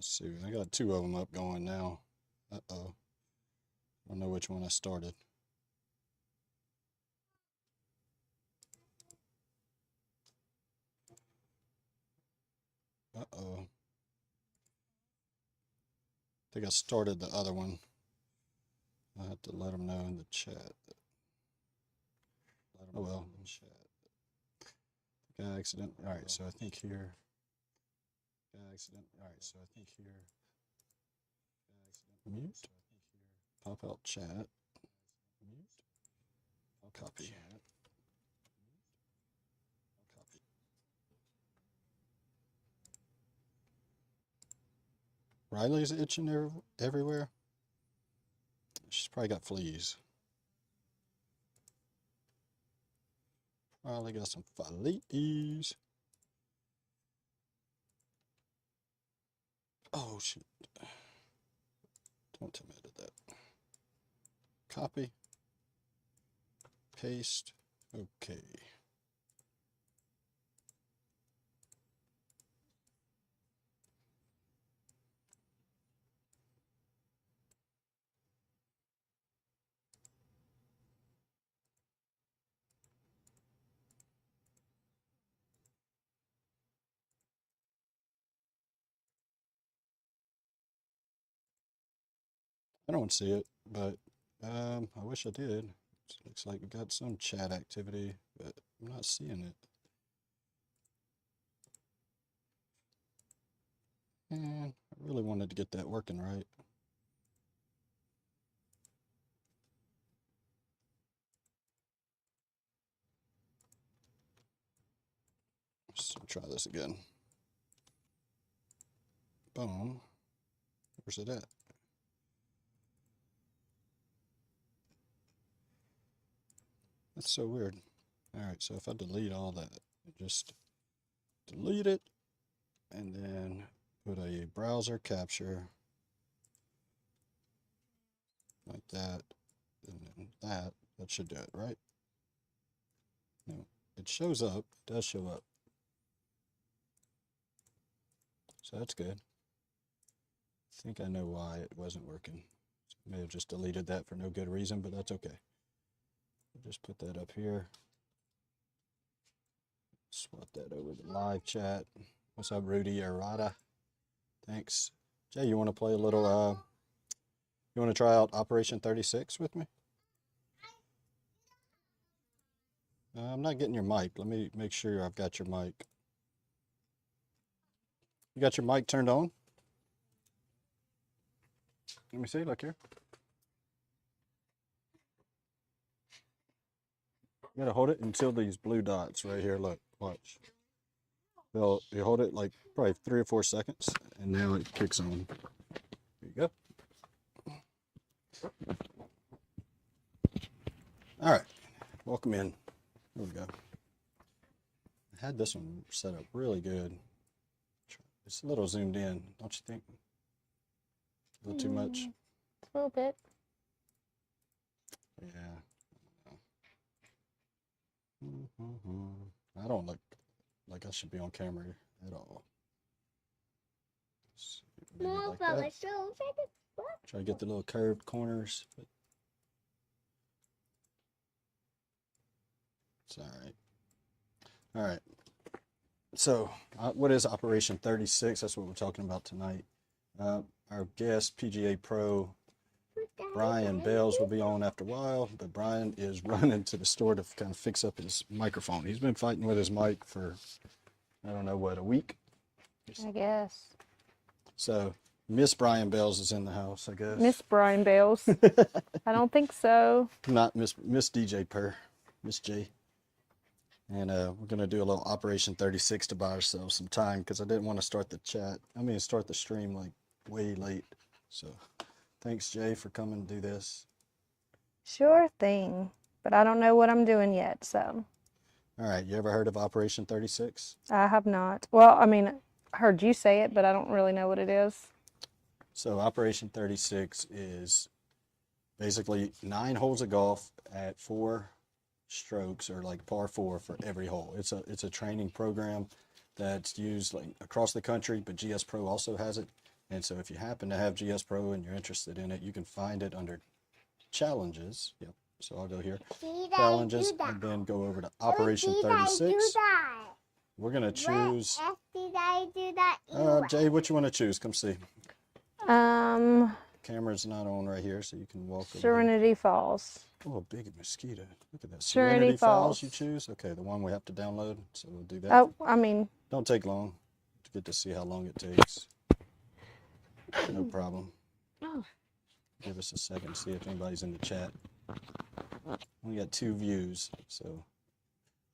Let's see, I got 2 of them up going now. Uh-oh. I don't know which one I started. Uh-oh. I think I started the other one. I have to let them know in the chat. Oh well, in chat. I think I accident. All right, so I think here. Accident. All right, so I think here. Mute. Pop out chat. Mute. I'll copy. Riley's itching everywhere. She's probably got fleas. Probably got some fleas. Oh shit. Don't tell me I did that. Copy. Paste. Okay. I don't see it, but I wish I did. It looks like we got some chat activity, but I'm not seeing it. And I really wanted to get that working right. Let's try this again. Boom. Where's it at? That's so weird. All right, so if I delete all that, just delete it, and then put a browser capture like that, and then that should do it, right? No, it shows up, it does show up. So that's good. I think I know why it wasn't working. May have just deleted that for no good reason, but that's okay. I'll just put that up here. Swap that over to live chat. What's up, Rudy Errata? Thanks. Jay, you want to play a little, you want to try out Operation 36 with me? I'm not getting your mic. Let me make sure I've got your mic. You got your mic turned on? Let me see, look here. You gotta hold it until these blue dots right here, look, watch. You hold it like probably 3 or 4 seconds, and now it kicks on. There you go. All right, welcome in. There we go. I had this one set up really good. It's a little zoomed in, don't you think? A little too much? A little bit. Yeah. I don't look like I should be on camera at all. No, like but that. let's show Try to get the little curved corners, but it's all right. All right. So, what is Operation 36? That's what we're talking about tonight. Our guest, PGA Pro Brian Belz, will be on after a while, but Brian is running to the store to kind of fix up his microphone. He's been fighting with his mic for, I don't know what, a week? I guess. So, Miss Brian Belz is in the house, I guess. Miss Brian Belz. I don't think so. Not Miss DJPerr, Miss J. And we're going to do a little Operation 36 to buy ourselves some time because I didn't want to start the stream like way late. So thanks, Jay, for coming to do this. Sure thing. But I don't know what I'm doing yet, so. All right, you ever heard of Operation 36? I have not. Well, I mean, I heard you say it, but I don't really know what it is. So Operation 36 is basically 9 holes of golf at 4 strokes, or like par 4 for every hole. It's a training program that's used like across the country, but GS Pro also has it. And so if you happen to have GS Pro and you're interested in it, you can find it under challenges. Yep. So I'll go here, challenges, and then go over to Operation 36. We're going to choose, Jay, what you want to choose? Come see. Camera's not on right here, so you can walk over here. Serenity Falls. Oh, a big mosquito. Look at that. Serenity Falls. You choose? Okay, the one we have to download, so we'll do that. Oh, I mean. Don't take long to get to see how long it takes. No problem. Oh. Give us a second to see if anybody's in the chat. We got 2 views, so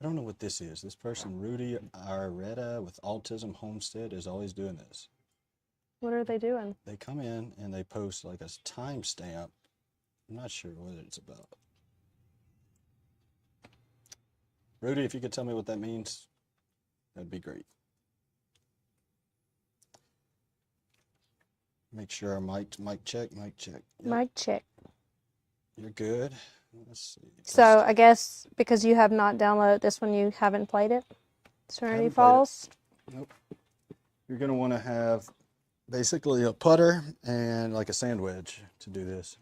I don't know what this is. This person, Rudy Areta with Autism Homestead, is always doing this. What are they doing? They come in and they post like a timestamp. I'm not sure what it's about. Rudy, if you could tell me what that means, that'd be great. Make sure our mic check. Yep. Mic check. You're good. Let's see. So I guess because you have not downloaded this one, you haven't played it? Serenity Falls? Nope. You're going to want to have basically a putter and like a sand wedge to do this.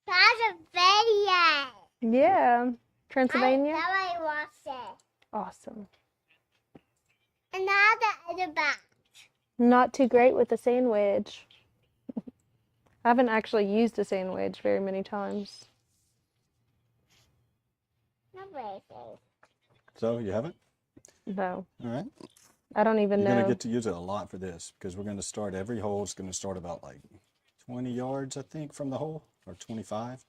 That's a video. Yeah. Transylvania? I watched it. Awesome. And now the other back. Not too great with the sand wedge. I haven't actually used a sand wedge very many times. No racing. So you haven't? No. All right. I don't even You're know. going to get to use it a lot for this because we're going to start every hole. It's going to start about like 20 yards, I think, from the hole, or 25.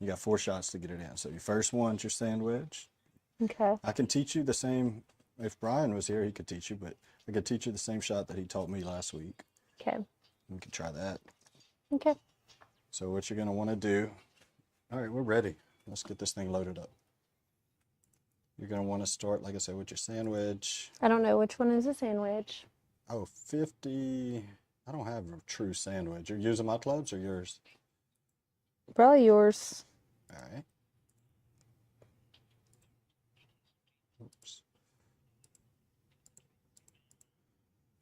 You got 4 shots to get it in. So your first one's your sand wedge. Okay. I can teach you the same. If Brian was here, he could teach you, but I could teach you the same shot that he taught me last week. Okay. We could try that. Okay. So what you're going to want to do, all right, we're ready. Let's get this thing loaded up. You're going to want to start, like I said, with your sand wedge. I don't know which one is a sand wedge. Oh, 50. I don't have a true sand wedge. You're using my clubs or yours? Probably yours. All right. Oops.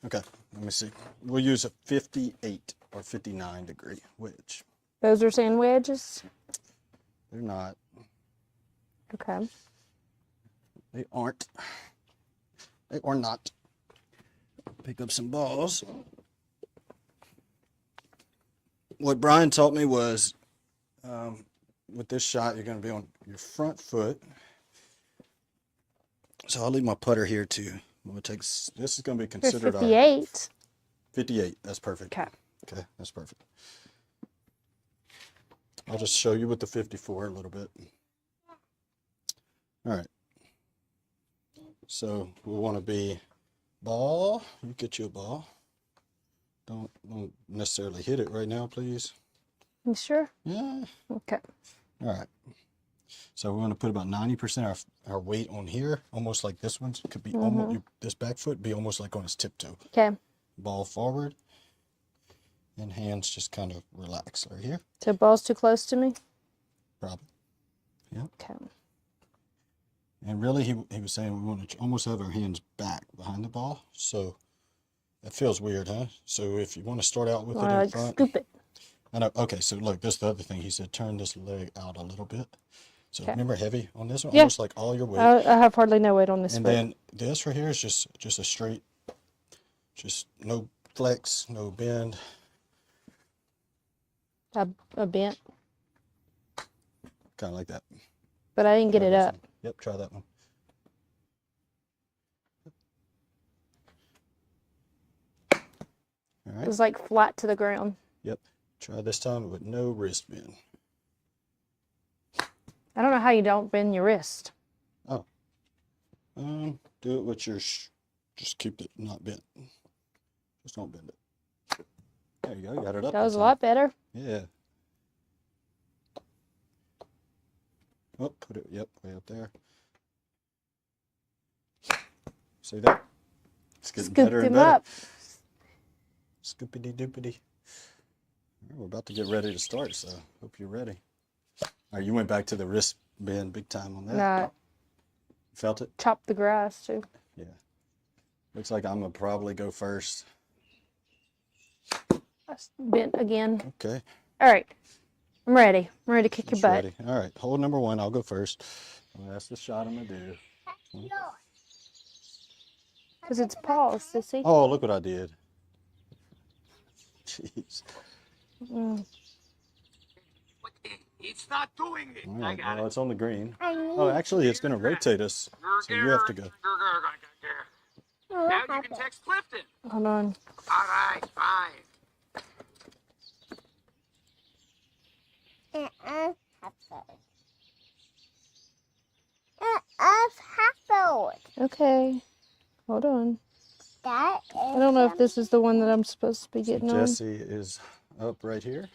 Okay, let me see. We'll use a 58 or 59 degree wedge. Those are sand wedges? They're not. Okay. They aren't. They are not. Pick up some balls. What Brian taught me was, with this shot, you're going to be on your front foot. So I'll leave my putter here too. We'll take, this is going to be considered There's 58. 58. That's perfect. Okay. Okay, that's perfect. I'll just show you with the 54 a little bit. All right. So we want to be ball. You get you a ball. Don't necessarily hit it right now, please. You sure? Yeah. Okay. All right. So we want to put about 90% of our weight on here, almost like this one. It could be almost, this back foot be almost like on his tiptoe. Okay. Ball forward. And hands just kind of relax right here. So ball's too close to me? Probably. Yep. Okay. And really, he was saying we want to almost have our hands back behind the ball. So that feels weird, huh? So if you want to start out with it in Like front. scoop it. I know. Okay, so look, this is the other thing. He said turn this leg out a little bit. So Okay. remember, heavy on this one, Yeah. almost like all your weight. I have hardly no weight on this And foot. then this right here is just a straight, just no flex, no bend. A bent, Kind of like that. but I didn't get Try it this up. one. Yep, try that one. All It right. was like flat to the ground. Yep. Try this time with no wrist bend. I don't know how you don't bend your wrist. Oh. Do it with your, just keep it not bent. Just don't bend it. There you go, you got it up. That was a time. lot better. Yeah. Oh, put it, yep, way up there. See that? It's getting Scooped better and him better. up. Scoopity doopity. We're about to get ready to start, so hope you're ready. All right, you went back to the wrist bend big time on that. Nah, Felt it? chop the grass too. Yeah. Looks like I'm gonna probably go first. Bent again. Okay. All right. I'm ready. I'm ready to kick your It's butt. ready. All right. Hole number 1. I'll go first. That's the shot I'm gonna do. Because it's paused, sissy. Oh, look what I did. Jeez. Mm. It's not doing it. All I right. got Well, it. it's on the green. I need Oh, actually, it's gonna rotate us, so you have to go. Now you can text Clifton. Hold on. All right, fine. Happened. Okay. Hold on. That I don't know if this is the one that I'm supposed to be So getting on. Jesse is up right here.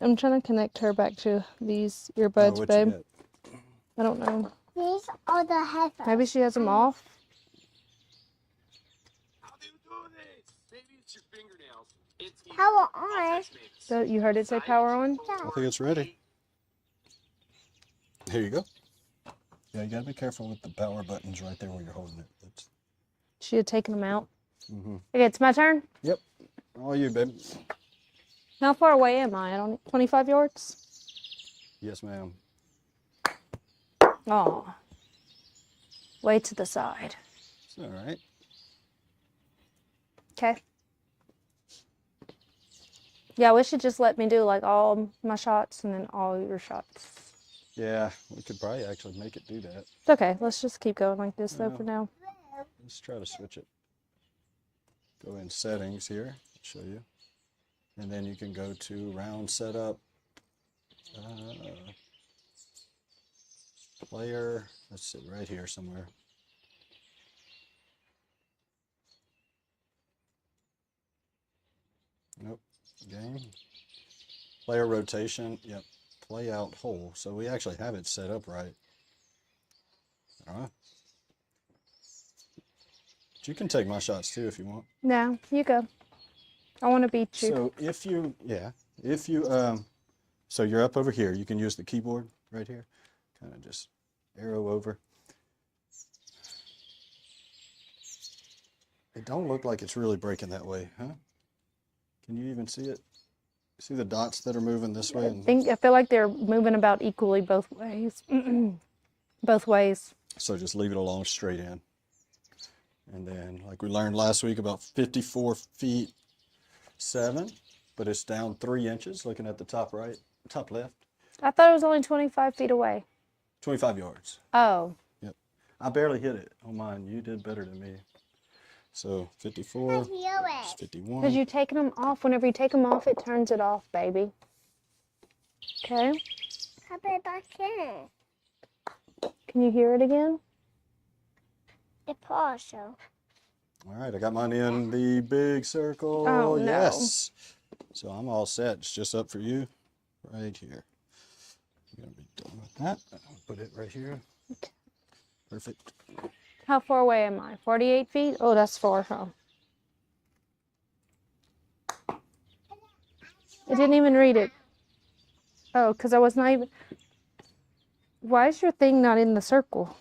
I'm trying to connect her back to these Oh, earbuds, what babe. you I don't know. These are the headphones. Maybe she has them off. How do you do this? Maybe it's your fingernails. It's easy. Power I'll on. text Mavis. So you heard it say power on? got? I think it's ready. Here you go. Yeah, you gotta be careful with the power buttons right there where you're holding it. That's, She had taken them out. mm-hmm. Okay, it's my turn. Yep. All you, babe. How far away am I? I don't 25 yards? Yes, ma'am. Oh. Way to the side. It's all right. Okay. Yeah, I wish it just let me do like all my shots and then all your shots. Yeah, we could probably actually make it do that. It's okay. Let's just keep going like this though Yeah. for now. Let's try to switch it. Go in settings here, show you. And then you can go to round setup, player, let's see, right here somewhere. Nope, game. Player rotation, yep, play out hole. So we actually have it set up right. All right. But you can take my shots too if you want. No, you go. I want to beat you. So if you, so you're up over here, you can use the keyboard right here, kind of just arrow over. It don't look like it's really breaking that way, huh? Can you even see it? See the dots that are moving this way? I feel like they're moving about equally both ways. Both ways. So just leave it alone straight in. And then, like we learned last week, about 54 feet 7, but it's down 3 inches, looking at the top right, top left. I thought it was only 25 feet away. 25 yards. Oh. Yep. I barely hit it on mine. You did better than me. So 54, it's 51. Because you're taking them off. Whenever you take them off, it turns it off, baby. Okay. How about back in? Can you hear it again? The paw show. All right, I got mine in the big circle. Oh, no. Yes. So I'm all set. It's just up for you right here. You're going to be done with that. I'll put it right here. Okay. Perfect. How far away am I? 48 feet? Oh, that's far, huh? I didn't even read it. Oh, because I was not even... Why is your thing not in the circle?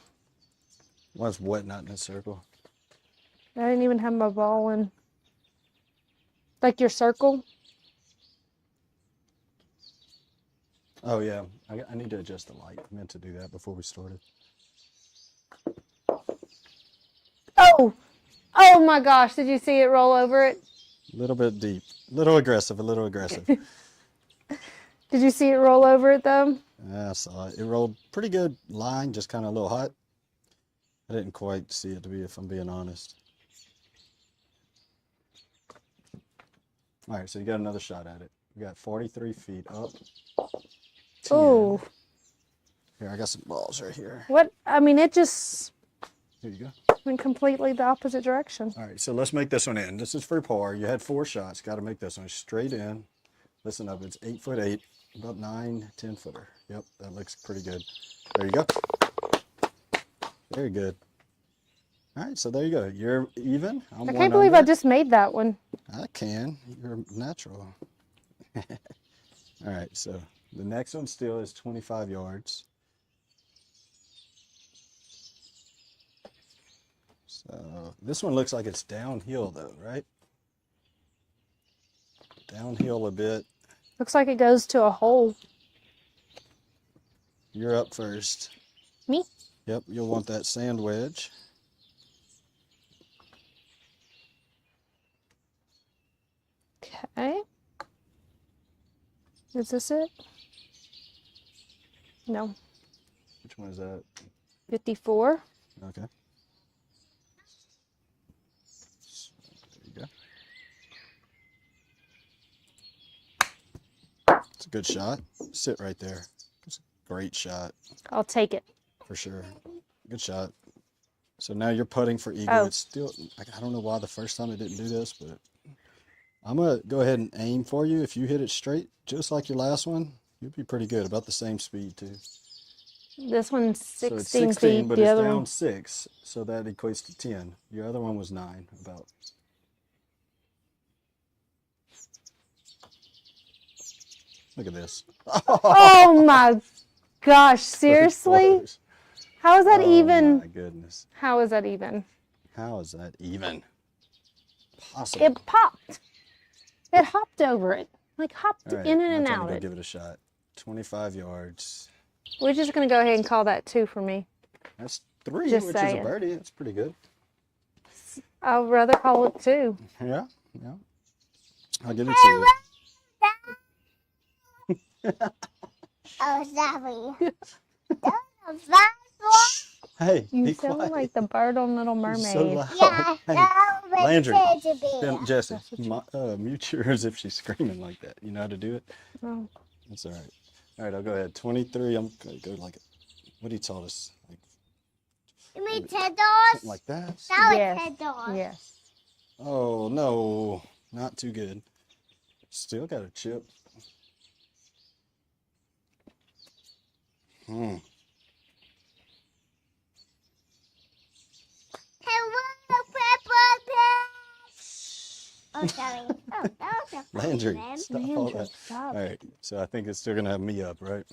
Why is what not in a circle? I didn't even have my ball in. Like your circle? Oh, yeah. I need to adjust the light. I meant to do that before we started. Oh! Oh my gosh, did you see it roll over it? A little bit deep. A little aggressive, a little aggressive. Did you see it roll over it though? I saw it. It rolled pretty good line, just kind of a little hot. I didn't quite see it, to be, if I'm being honest. All right, so you got another shot at it. We got 43 feet up. 10. Oh. Here, I got some balls right here. What? I mean, it just Here you go. went completely the opposite direction. All right, so let's make this one in. This is for par. You had 4 shots. Got to make this one straight in. Listen up, it's 8'8", about 9-10 footer. Yep, that looks pretty good. There you go. Very good. All right, so there you go. You're even. I'm I one can't believe I under. just made that one. I can. You're natural. All right, so the next one still is 25 yards. So this one looks like it's downhill though, right? Downhill a bit. Looks like it goes to a hole. You're up first. Me? Yep, you'll want that sand wedge. Okay. Is this it? No. Which one is that? 54. Okay. So, there you go. It's a good shot. Sit right there. It's a great shot I'll take it. for sure. Good shot. So now you're putting for eagle. Oh. It's still, I don't know why the first time it didn't do this, but I'm going to go ahead and aim for you. If you hit it straight, just like your last one, you'll be pretty good. About the same speed too. This one's So 16 it's 16, feet. but The it's other down one. 6, so that equates to 10. Your other one was 9, about. Look at this. Oh my gosh! So Seriously? close. How is that Oh even? my goodness. How is that even? How is that even possible? It popped. It hopped over it. Like hopped All right, in my and turn to out go it. give it a shot. 25 yards. We're just gonna go ahead and call that 2 for me. That's 3, Just which is saying. a birdie. That's pretty good. I'd rather call it 2. Yeah, yeah. I'll give it to you. Oh, sorry. That was a fast one. Hey, You be sound quiet. like the bird on Little You're Mermaid. so loud. Yeah, Hey, that was Landry. teddy bear. Ben, Jesse, That's what mute yours if she's screaming like that. You know how to do it? Oh. That's all right. All right, I'll go ahead. 23. I'm going to go like, what he taught us? Like You mean Ted something Doors? like that. That was Yes. Ted Doors. Yes. Oh, no. Not too good. Still got a chip. Hey, what a pepper patch. Oh, sorry. Oh, that was a funny Landry, one. stop all Landry, that. stop. All right, so I think it's still going to have me up, right?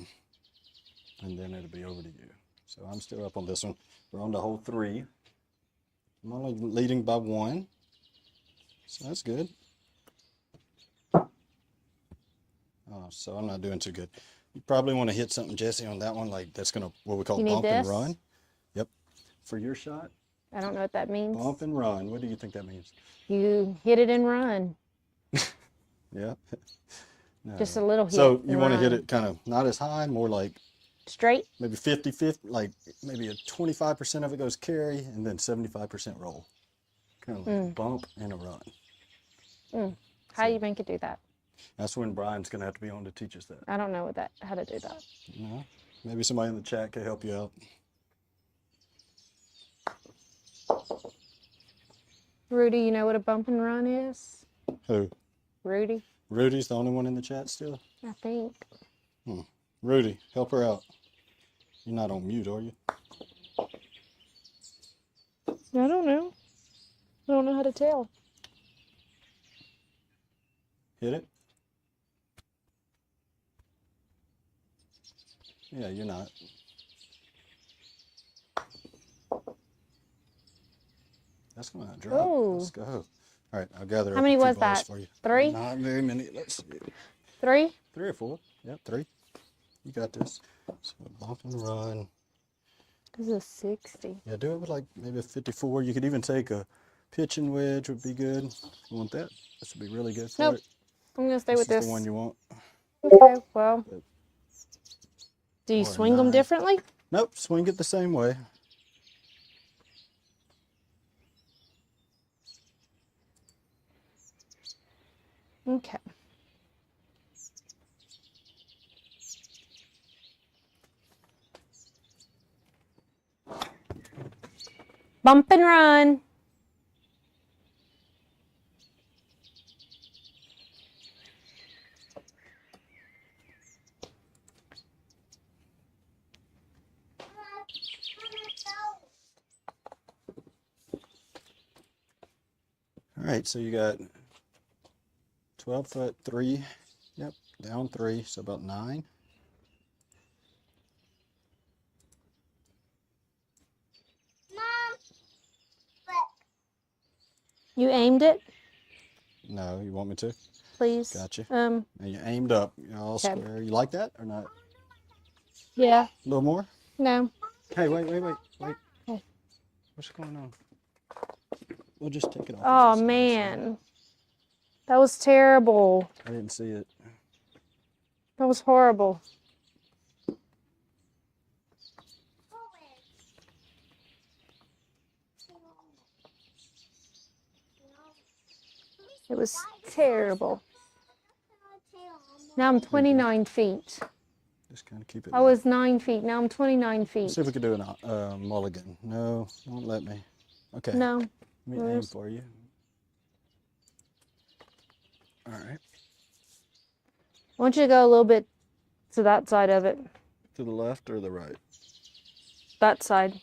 And then it'll be over to you. So I'm still up on this one. We're on the hole 3. I'm only leading by 1. So that's good. Oh, so I'm not doing too good. You probably want to hit something, Jesse, on that one, like that's going to, what we call You need bump and this? run. Yep. For your shot, I don't know what that means. bump and run. What do you think that means? You hit it and run. Yeah. No. Just a little hit. So you and want to hit run. it kind of not as high, more like Straight? maybe 50-50, like maybe a 25% of it goes carry and then 75% roll. Kind of like a bump and a run. How do you make it do that? That's when Brian's going to have to be on to teach us that. I don't know how to do that. You know? Maybe somebody in the chat can help you out. Rudy, you know what a bump and run is? Who? Rudy, Rudy's the only one in the chat still? I think. Rudy, help her out. You're not on mute, are you? I don't know. I don't know how to tell. Hit it? Yeah, you're not. That's going to drop. Ooh. Let's go. All right, I'll gather How up many a few was balls that? for you. 3? Not very many. Let's see. 3? 3 or 4. Yep, 3. You got this. So bump and run. This is 60. Yeah, do it with like maybe a 54. You could even take a pitching wedge would be good. You want that? This would be really good for Nope. it. I'm going to stay This with is this. the one you want. Okay, well. But- Do you or swing them 9. differently? Nope, swing it the same way. Okay. Bump and run. All right, so you got 12 foot 3. Yep, down 3, so about 9. Mom, but You aimed it, No, you want me to? please? Gotcha. And you aimed up. You're all Okay. square. You like that or not? Yeah. A little more? No. Hey, wait. Okay. What's going on? We'll just take it off. Oh, and just- man. That was terrible. I didn't see it. That was horrible. It was terrible. Now I'm 29 feet. Just kind of keep it. I was 9 feet. Now I'm 29 feet. See if we can do a mulligan. No, won't let me. Okay. No. Let me aim Where's- for you. All right. I want you to go a little bit to that side of it. To the left or the right? That side.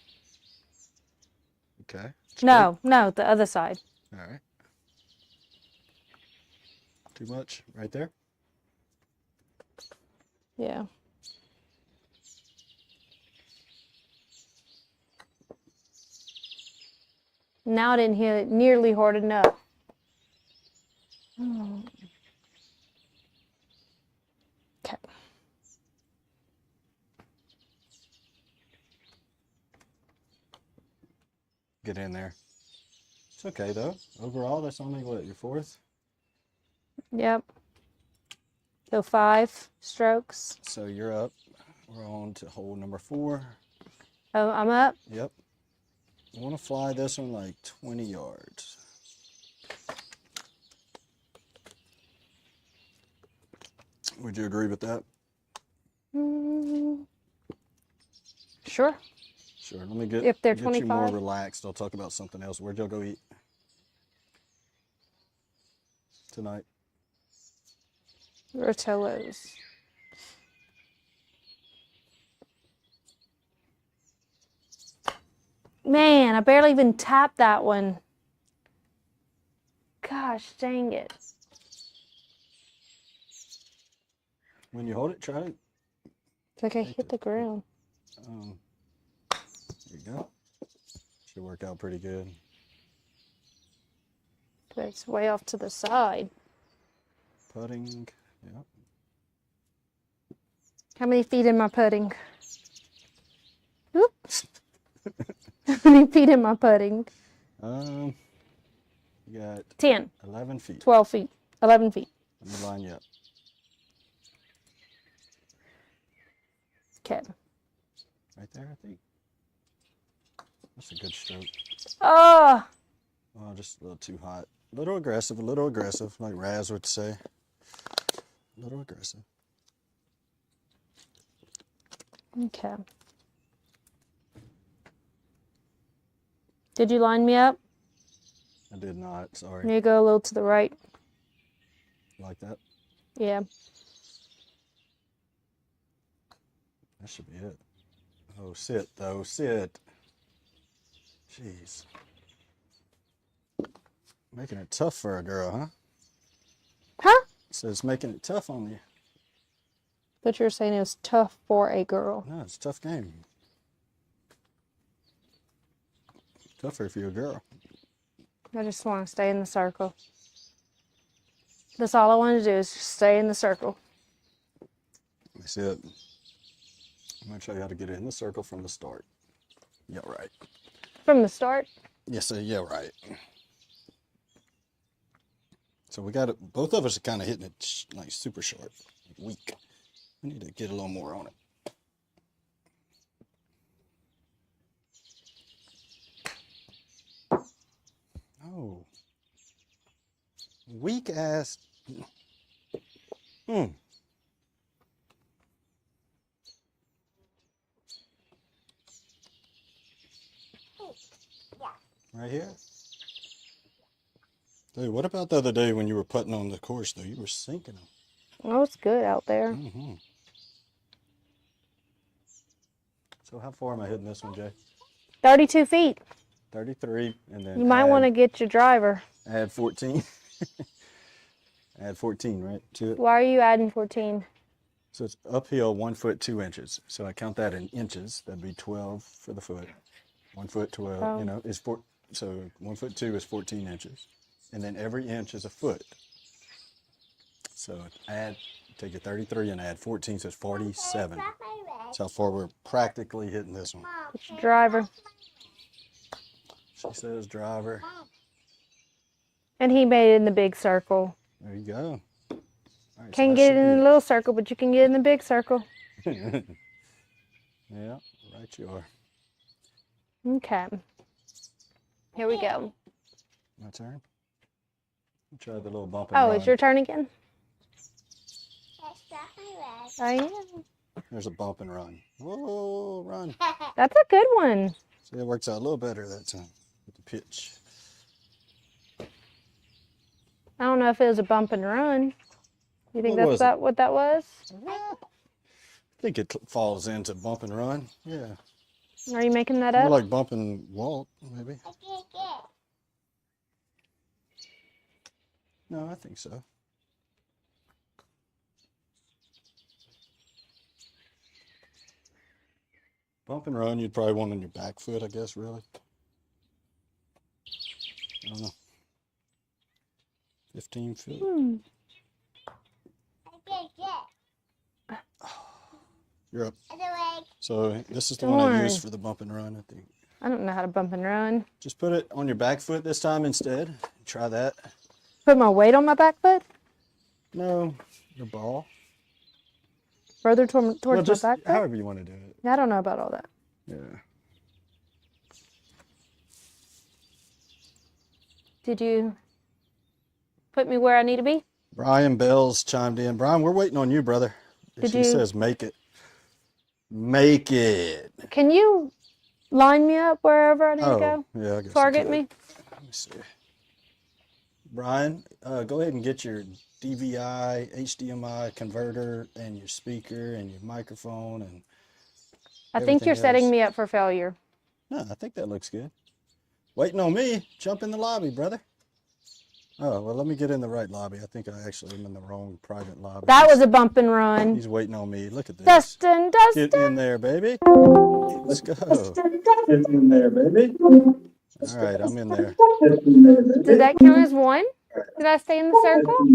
Okay. No, the other side. All right. Too much right there? Yeah. Now I didn't hear it nearly hard enough. Oh. Okay. Get in there. It's okay though. Overall, that's only what, your fourth? Yep. So 5 strokes. So you're up. We're on to hole number 4. Oh, I'm up. Yep. I want to fly this one like 20 yards. Would you agree with that? Sure. Sure. Let me get, If they're get you more 25? relaxed. I'll talk about something else. Where'd y'all go eat tonight? Rotello's. Man, I barely even tapped that one. Gosh, dang it. When you hold it, try to. It's like I hit the ground. There you go. Should work out pretty good. But it's way off to the side. Putting. Yep. How many feet am I putting? Whoop. How many feet am I putting? You got 10, 11 feet. 12 feet, 11 feet. Let me line you up. Okay. Right there, I think. That's a good stroke. Oh, Oh, just a little too hot. A little aggressive, like Raz would say. A little aggressive. okay. Did you line me up? I did not, sorry. You need to go a little to the right. Like that? Yeah. That should be it. Oh, sit, though, sit. Jeez. Making it tough for a girl, huh? Huh? So it's making it tough on you. But you're saying it was tough for a girl. No, it's a tough game. Tougher if you're a girl. I just want to stay in the circle. That's all I want to do is just stay in the circle. That's it. I'm going to show you how to get in the circle from the start. Yeah, right. From the start? Yes, sir. Yeah, right. So we got it. Both of us are kind of hitting it like super short, weak. We need to get a little more on it. Oh, weak ass. Right here. Dude, what about the other day when you were putting on the course, though? You were sinking them. Oh, it's good out there. Mm-hmm. So how far am I hitting this one, Jay? 32 feet. 33, and then You might want to get your driver. add 14. Add 14, right, to it. Why are you adding 14? So it's uphill 1 foot 2 inches. So I count that in inches. That'd be 12 for the foot. 1 foot 12. Oh. You know, is 4. So 1 foot 2 is 14 inches. and then every inch is a foot. So take your 33 and add 14, so it's 47. That's how far we're practically hitting this one. It's your driver. She says driver. And he made it in the big circle. There you go. All right, Can't get it in the little circle, but you can get it in the big circle. Yeah, right you are. Okay. Here we go. My turn. Try the little bump and run. Oh, it's your turn again? I am. There's a bump and run. Whoa, run. That's a good one. See, it works out a little better that time with the pitch. I don't know if it was a bump and run. You think What that's was that what that was? I think it falls into bump and run. Yeah. Are you making that More up? like bump and walk, maybe. No, I think so. Bump and run, you'd probably want on your back foot, I guess, really. I don't know. 15 feet. You're up. So this is the one I Darn. used for the bump and run, I think. I don't know how to bump and run. Just put it on your back foot this time instead. Try that. Put my weight on my back foot? No, the ball. Further towards Well, just my back foot? however you want to do it. I don't know about all that. Yeah. Did you put me where I need to be? Brian Belz chimed in. Brian, we're waiting on you, brother. Did She you- says make it. Make it. Can you line me up wherever I need to go? Yeah, I guess. I Target could. me? Let me see. Brian, go ahead and get your DVI, HDMI converter, and your speaker, and your microphone, and I think you're everything setting else. me up for failure. No, I think that looks good. Waiting on me. Jump in the lobby, brother. Oh, well, let me get in the right lobby. I think I actually am in the wrong private lobby. That was a bump and run. He's waiting on me. Look at this. Dustin, Get Dustin. in there, baby. Let's go. Get in there, baby. All right, I'm in there. Get in there, baby. Did that count as one? Did I stay in the circle?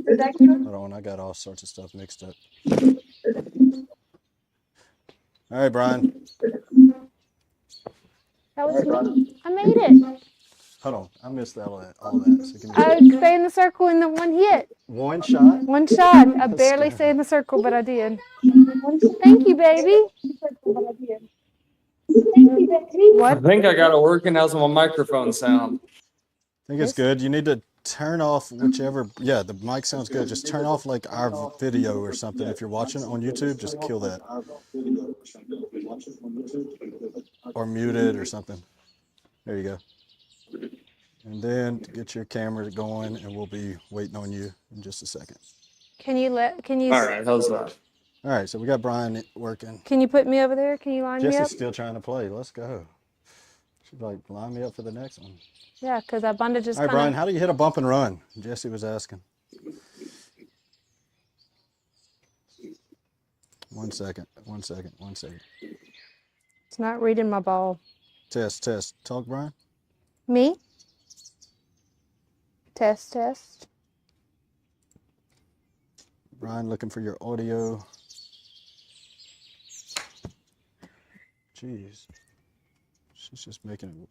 Did that count? Hold on, I got all sorts of stuff mixed up. All right, Brian. That was me. I made it. Hold on, I missed all that. So give me I stay in the circle in the one hit. one shot. One shot. I barely scary. stayed in the circle, but I did. Thank you, baby. I What? think I got it working. How's my microphone sound? I think it's good. You need to turn off whichever. Yeah, the mic sounds good. Just turn off like our video or something. If you're watching it on YouTube, just kill that. Or mute it or something. There you go. And then get your camera going, and we'll be waiting on you in just a second. Can you All right, how's that? All right, so we got Brian working. Can you put me over there? Can you line me up? Jesse's still trying to play. Let's go. She's like, line me up for the next one. Yeah, because I bundled just All right, kind Brian, of. how do you hit a bump and run? Jesse was asking. 1 second, 1 second, 1 second. It's not reading my ball. Test, test. Talk, Brian. Me? Test, test. Brian looking for your audio. Jeez. She's just putting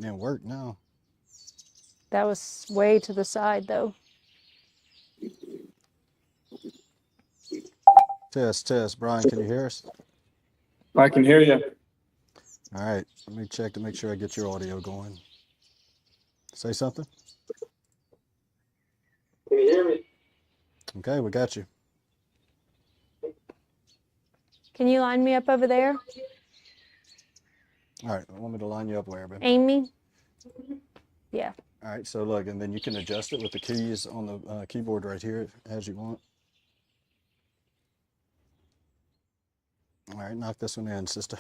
in work now. That was way to the side, though. Test, test. Brian, can you hear us? I can hear you. All right, let me check to make sure I get your audio going. Say something. Can you hear me? Okay, we got you. Can you line me up over there? All right, I want me to line you up where, babe? Amy? Yeah. All right, so look, and then you can adjust it with the keys on the keyboard right here as you want. All right, knock this one in, sister.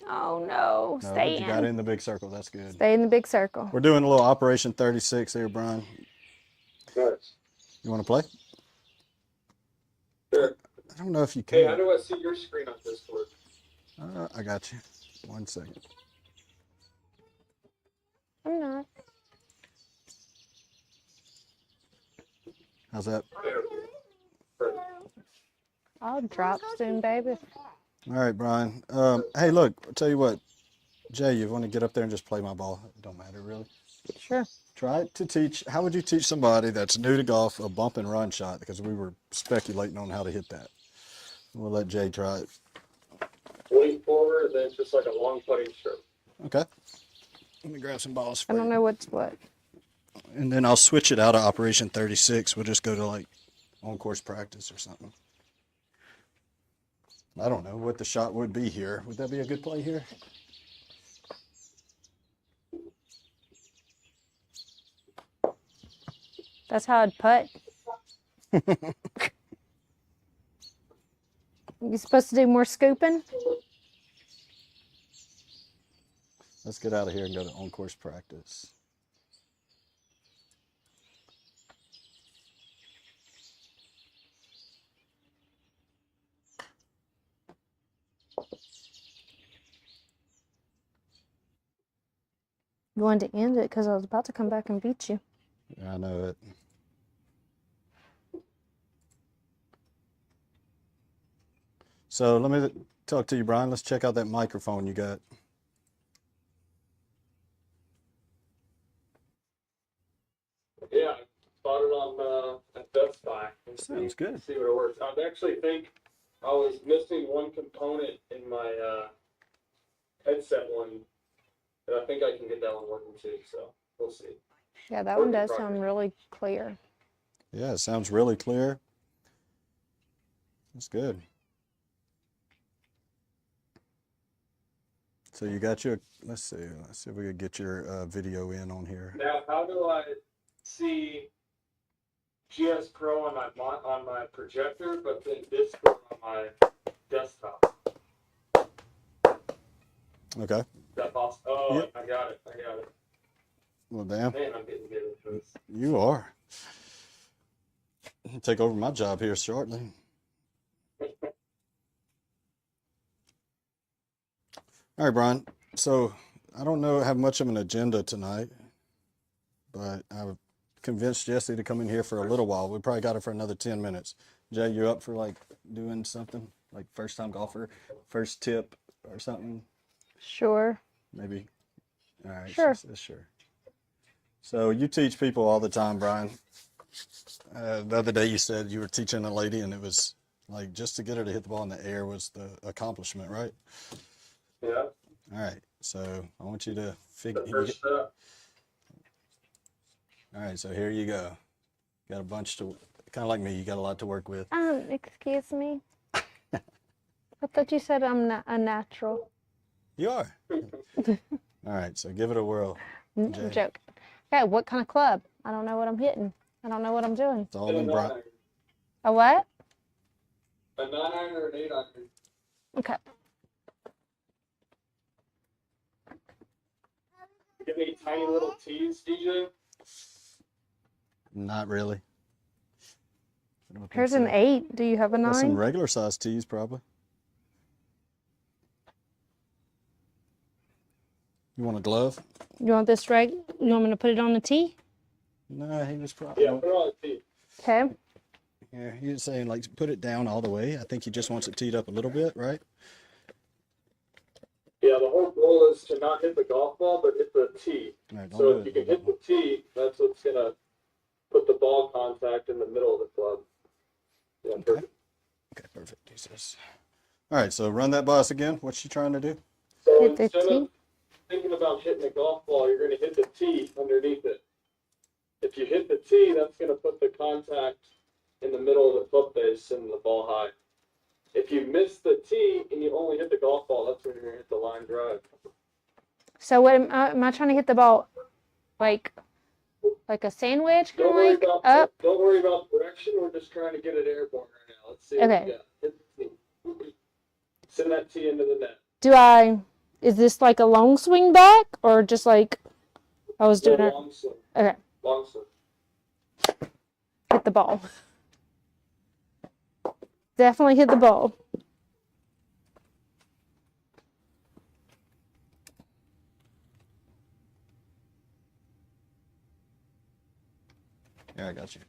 Oh, no. No, Stay but you got it in. in the big circle. That's good. Stay in the big circle. We're doing a little Operation 36 here, Brian. Nice. You want to play? Sure. I don't know if you Hey, how can. do I see your screen on Discord? I got you. 1 second. I'm not. How's that? I'll drop soon, baby. All right, Brian. Hey, look, I'll tell you what. Jay, you want to get up there and just play my ball? It don't matter, really. Sure. Try to teach. How would you teach somebody that's new to golf a bump and run shot? Because we were speculating on how to hit that. We'll let Jay try it. Lean forward, then it's just like a long putting stroke. Okay. Let me grab some balls for I don't you. know what's what. And then I'll switch it out of Operation 36. We'll just go to like on-course practice or something. I don't know what the shot would be here. Would that be a good play here? That's how I'd putt. You supposed to do more scooping? Let's get out of here and go to on-course practice. You wanted to end it because I was about to come back and beat you. Yeah, I know it. So let me talk to you, Brian. Let's check out that microphone you got. Yeah, I bought it on at Best Buy. And Sounds good. See what it works. I actually think I was missing one component in my headset one, and I think I can get that one working too. So we'll see. Yeah, that one does sound really clear. Yeah, it sounds really clear. That's good. So you got your, let's see if we could get your video in on here. Now, how do I see GS Pro on my projector, but then Discord on my desktop? Okay. Is that possible? Oh, Yep. I got it. Well, damn, Man, I'm getting good at this. you are. Take over my job here shortly. All right, Brian. So I don't have much of an agenda tonight, but I've convinced Jesse to come in here for a little while. We probably got her for another 10 minutes. Jay, you up for like doing something like first time golfer, first tip or something? Sure. Maybe. All right. Sure. She says sure. So you teach people all the time, Brian. The other day you said you were teaching a lady and it was like just to get her to hit the ball in the air was the accomplishment, right? Yeah. All right. So I want you to The figure. first step. All right. So here you go. Got a bunch to, kind of like me, you got a lot to work with. Excuse me. I thought you said I'm not a natural. You are. All right. So give it a whirl. Jay. Joke. Okay, what kind of club? I don't know what I'm hitting. I don't know what I'm doing. It's all in Brian. A what? A 9-iron or an 8-iron. Okay. Get any tiny little tees, DJ? Not really. I don't think Here's so. an 8. Do you have a Got some 9? regular size tees, probably. You want a glove? You want this You want me to put it on the tee? No, he was probably. Yeah, put it on a tee. Okay. Yeah, he was saying like put it down all the way. I think he just wants it teed up a little bit, right? Yeah, the whole goal is to not hit the golf ball, but hit the tee. All right, don't So do if you it. can hit the tee, that's what's gonna put the ball contact in the middle of the club. Yeah, Okay. perfect. Okay, perfect. He says. All right, so run that by us again. What's she trying to do? So Hit the instead tee? of thinking about hitting a golf ball, you're gonna hit the tee underneath it. If you hit the tee, that's gonna put the contact in the middle of the club face and the ball high. If you miss the tee and you only hit the golf ball, that's when you're gonna hit the line drive. So what am I trying to hit the ball like a sandwich, kind Don't worry of like about up? don't worry about direction. We're just trying to get it airborne right now. Let's see. Okay. What we got. Hit the tee. Send that tee into the net. Is this like a long swing back or just like I was doing it? Long swing. Okay, Long swing. hit the ball. Definitely hit the ball. Here, I got you.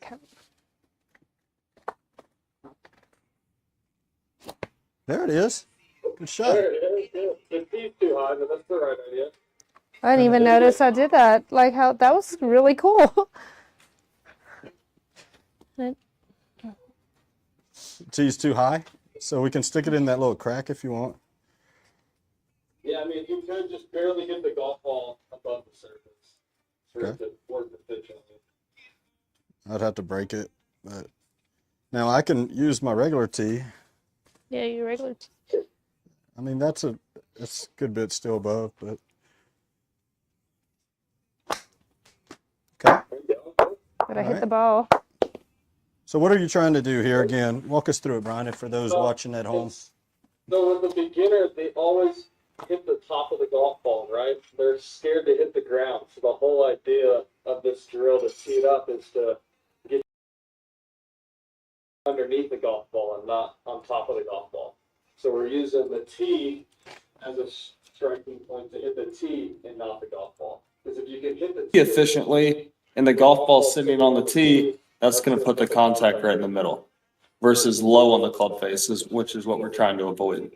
Okay. There it is. Good shot. There it is. Yeah. The tee's too high, but that's the right idea. I didn't even notice I did that. Like how that was really cool. Tee's too high, so we can stick it in that little crack if you want. Yeah, I mean, you could just barely get the golf ball above the surface for it to work the pitch on it. I'd have to break it, but now I can use my regular tee. Yeah, you regular. I mean, that's a good bit still above, but okay. There you go. But I All hit right. the ball. So what are you trying to do here again? Walk us through it, Brian, for those watching at home. So with the beginner, they always hit the top of the golf ball, right? They're scared to hit the ground. So the whole idea of this drill to tee it up is to get underneath the golf ball and not on top of the golf ball. So we're using the tee as a striking point to hit the tee and not the golf ball. Because if you can hit the tee efficiently and the golf ball sitting on the tee, that's going to put the contact right in the middle versus low on the club face, which is what we're trying to avoid.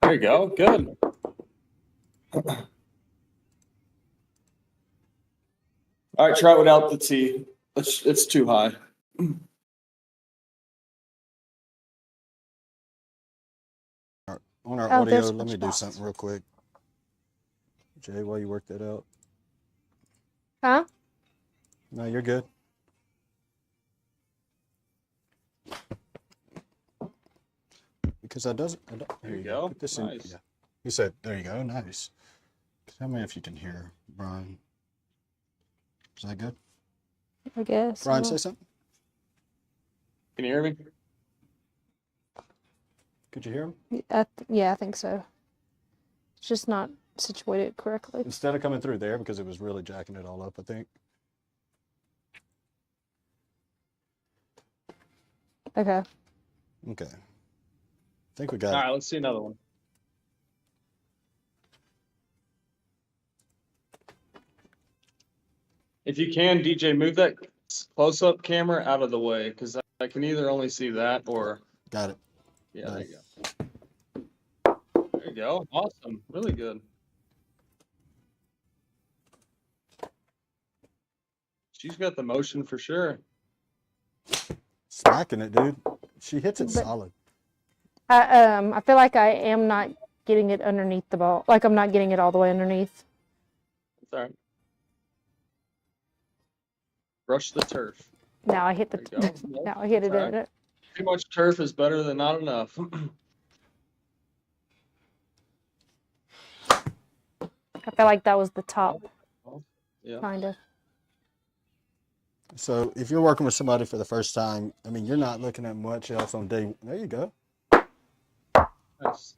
There you go. Good. All right, try it without the tee. It's too high. On our Oh, audio, there's let me do spots. something real quick. Jay, while you work that out. Huh? No, you're good. Because I don't. There you go. Put this Nice. in. Yeah. You said, there you go. Nice. Tell me if you can hear Brian. Is that good? I guess. Brian, say something. Can you hear me? Could you hear him? Yeah, I think so. It's just not situated correctly. Instead of coming through there, because it was really jacking it all up, I think. Okay. Okay. I think we got All it. right, let's see another one. If you can, DJ, move that close-up camera out of the way because I can either only see that or, Got it. yeah, there you go. There you go. Awesome. Really good. She's got the motion for sure. Smacking it, dude. She hits it But- solid. I feel like I am not getting it underneath the ball. Like I'm not getting it all the way underneath. It's all right. Brush the turf. Now I hit the. There you go. Now I hit it That's all in it. Too much turf is better than not enough. I feel like that was the top, Yeah. kind of. So if you're working with somebody for the first time, I mean, you're not looking at much else on day. There you go. Nice.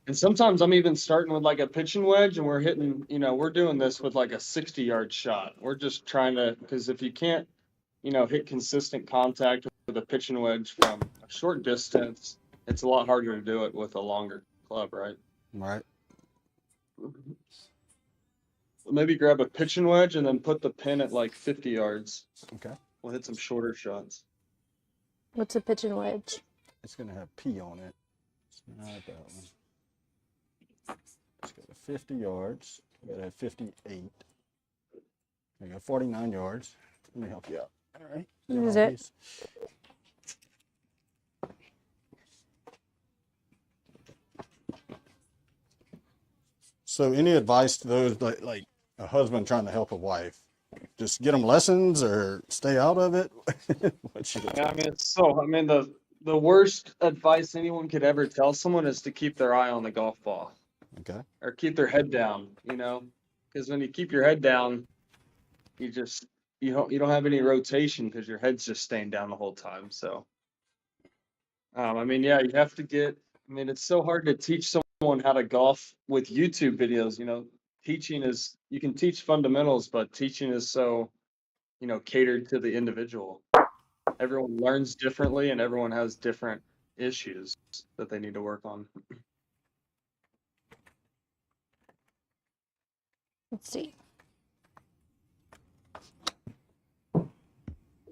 And sometimes I'm even starting with like a pitching wedge and we're hitting, we're doing this with like a 60-yard shot. We're just trying to, because if you can't, hit consistent contact with a pitching wedge from a short distance, it's a lot harder to do it with a longer club, right? Right. Maybe grab a pitching wedge and then put the pin at like 50 yards. Okay. We'll hit some shorter shots. What's a pitching wedge? It's going to have P on it. It's not that one. It's got 50 yards. We got to have 58. We got 49 yards. Let me help you out. All right. This is it. These. So any advice to those like a husband trying to help a wife? Just get them lessons or stay out of it? What you Yeah, I mean, the worst advice anyone could ever tell someone is to keep their eye on the golf ball Okay. or keep their head down, because when you keep your head down, you don't have any rotation because your head's just staying down the whole time. So, you have to it's so hard to teach someone how to golf with YouTube videos, teaching is, you can teach fundamentals, but teaching is so, catered to the individual. everyone learns differently and everyone has different issues that they need to work on. Let's see.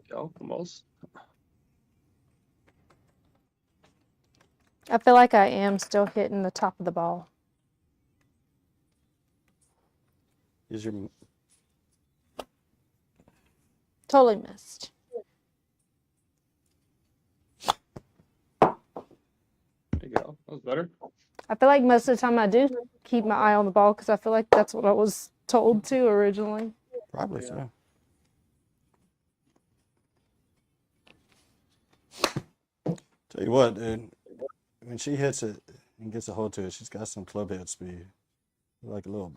Go, almost. I feel like I am still hitting the top of the ball. Is your Totally missed. There you go. That was better. I feel like most of the time I do keep my eye on the ball because I feel like that's what I was told to originally. probably Yeah. so. Tell you what, dude. When she hits it and gets a hold to it, she's got some club head speed. Like a little,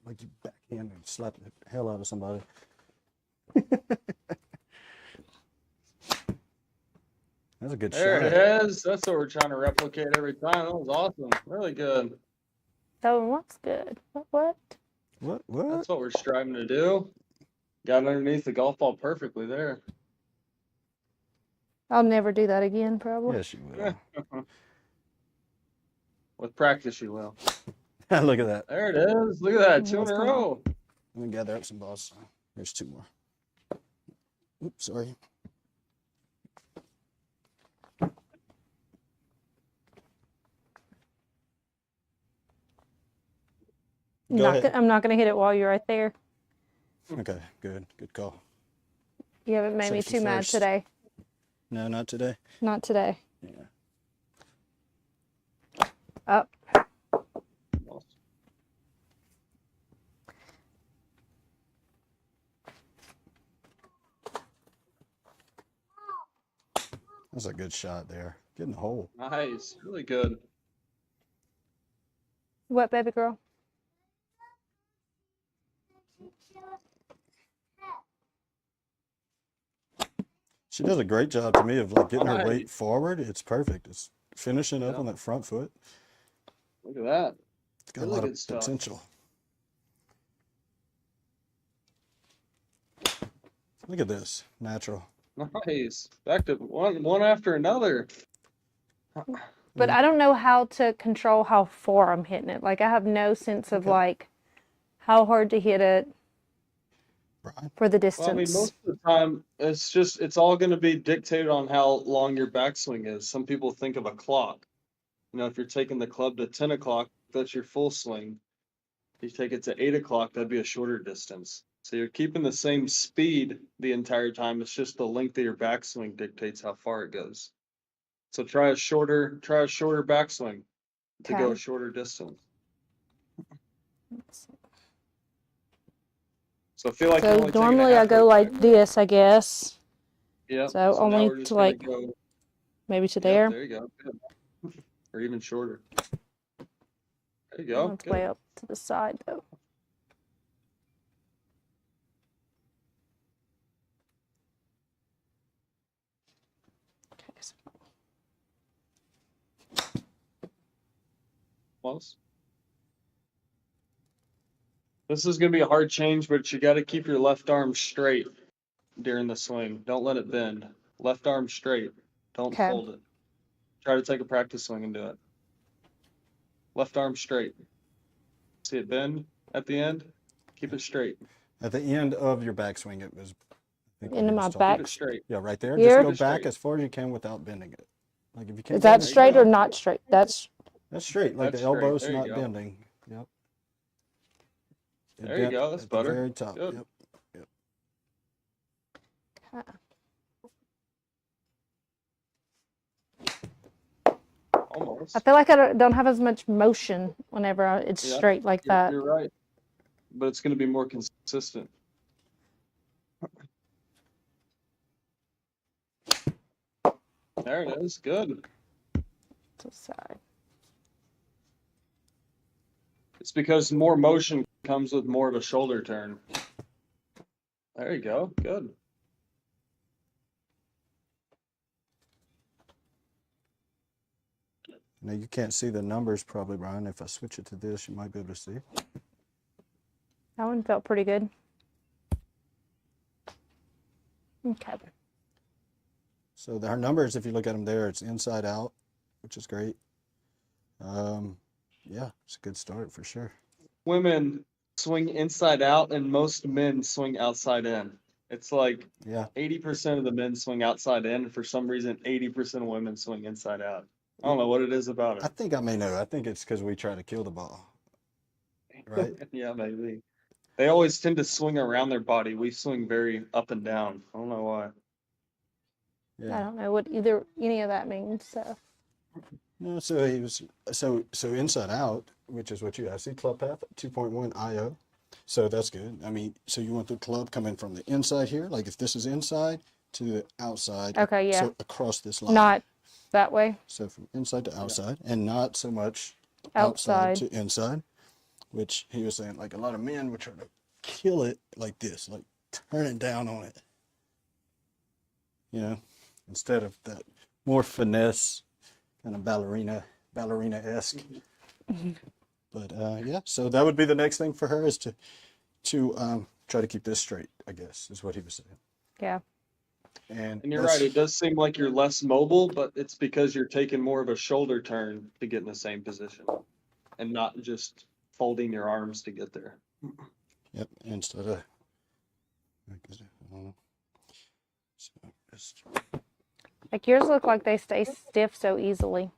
like you backhand and slap the hell out of somebody. That's a good There shot. it is. That's what we're trying to replicate every time. That was awesome. Really good. So what's good? What? What? That's what we're striving to do. Got underneath the golf ball perfectly there. I'll never do that again, probably. Yes, you will. With practice, you will. Look at that. There it is. Look at that. 2 in a Let's go. row. Let me gather up some balls. There's 2 more. Oops, sorry. Go ahead. I'm not going to hit it while you're right there. Okay, good. Good call. You haven't made me Safety too mad first. today. No, not today. Not today. Yeah. Up. That's a good shot there. Get in the hole. Nice. Really good. What, baby girl? She does a great job to me of like getting her Nice. weight forward. It's perfect. It's finishing up Yeah. on that front foot. Look at that. It's got Really a lot good of stuff. potential. Look at this. Natural. Nice. Back to one after another. But I don't know how to control how far I'm hitting it. Like, I have no sense of, Okay. like, how hard to hit it Brian. for the Well, I mean, distance. most of the time, it's all going to be dictated on how long your backswing is. Some people think of a clock. You know, if you're taking the club to 10 o'clock, that's your full swing. If you take it to 8 o'clock, that'd be a shorter distance. So you're keeping the same speed the entire time. It's just the length of your backswing dictates how far it goes. So try a shorter backswing to go a Okay. shorter distance. So I feel like you're So only taking a normally I go halfway like back. this, I guess. Yep. So now only we're just to gonna like go. maybe to Yep, there. there you go. Good. Or even shorter. There you Oh, go. it's way Good. up to the side though. Okay, so Close. This is gonna be a hard change, but you got to keep your left arm straight during the swing. Don't let it bend. Left arm straight. Don't Okay. fold it. Try to take a practice swing and do it. Left arm straight. See it bend at the end? Keep it straight. At the end of your backswing, it was. I think what Into he my was talking- Keep back. it straight. Yeah, right there. Here? Just go Keep it back straight. as far as you can without bending it. Like if you can't. Is that bend it, straight go. or not straight? That's That's straight. Like That's the straight. elbow's There you not go. bending. Yep. It There you bent go. That's at the better. very top. Good. Yep. Almost. I feel like I don't have as much motion whenever it's Yeah, straight like You're, that. you're right. But it's gonna be more consistent. There it is. Good. To the side. It's because more motion comes with more of a shoulder turn. There you go. Good. Now you can't see the numbers probably, Brian. If I switch it to this, you might be able to see. That one felt pretty good. Okay. So her numbers, if you look at them there, it's inside out, which is great. Yeah, it's a good start for sure. Women swing inside out, and most men swing outside in. It's like Yeah, 80% of the men swing outside in. For some reason, 80% of women swing inside out. I don't know what it is about I it. think I may know. I think it's because we try to kill the ball, right? Yeah, maybe. They always tend to swing around their body. We swing very up and down. I don't know why. I Yeah. don't know what any of that means. So No, so he was so inside out, which is what you have. See club path 2.1 IO. So that's good. I mean, so you want the club coming from the inside here, like if this is inside to the outside. Okay, yeah. So across this line. not that way. So from inside to outside, and not so much Outside. to inside, which he was saying like a lot of men would try to kill it like this, like turning down on it. You know, instead of that more finesse kind of ballerina-esque. But yeah, so that would be the next thing for her is to try to keep this straight, I guess, is what he was saying. Yeah. And And you're right, it does seem like you're less mobile, but it's because you're taking more of a shoulder turn to get in the same position and not just folding your arms to get there. Yep, instead of so just Like yours look like they stay stiff so easily.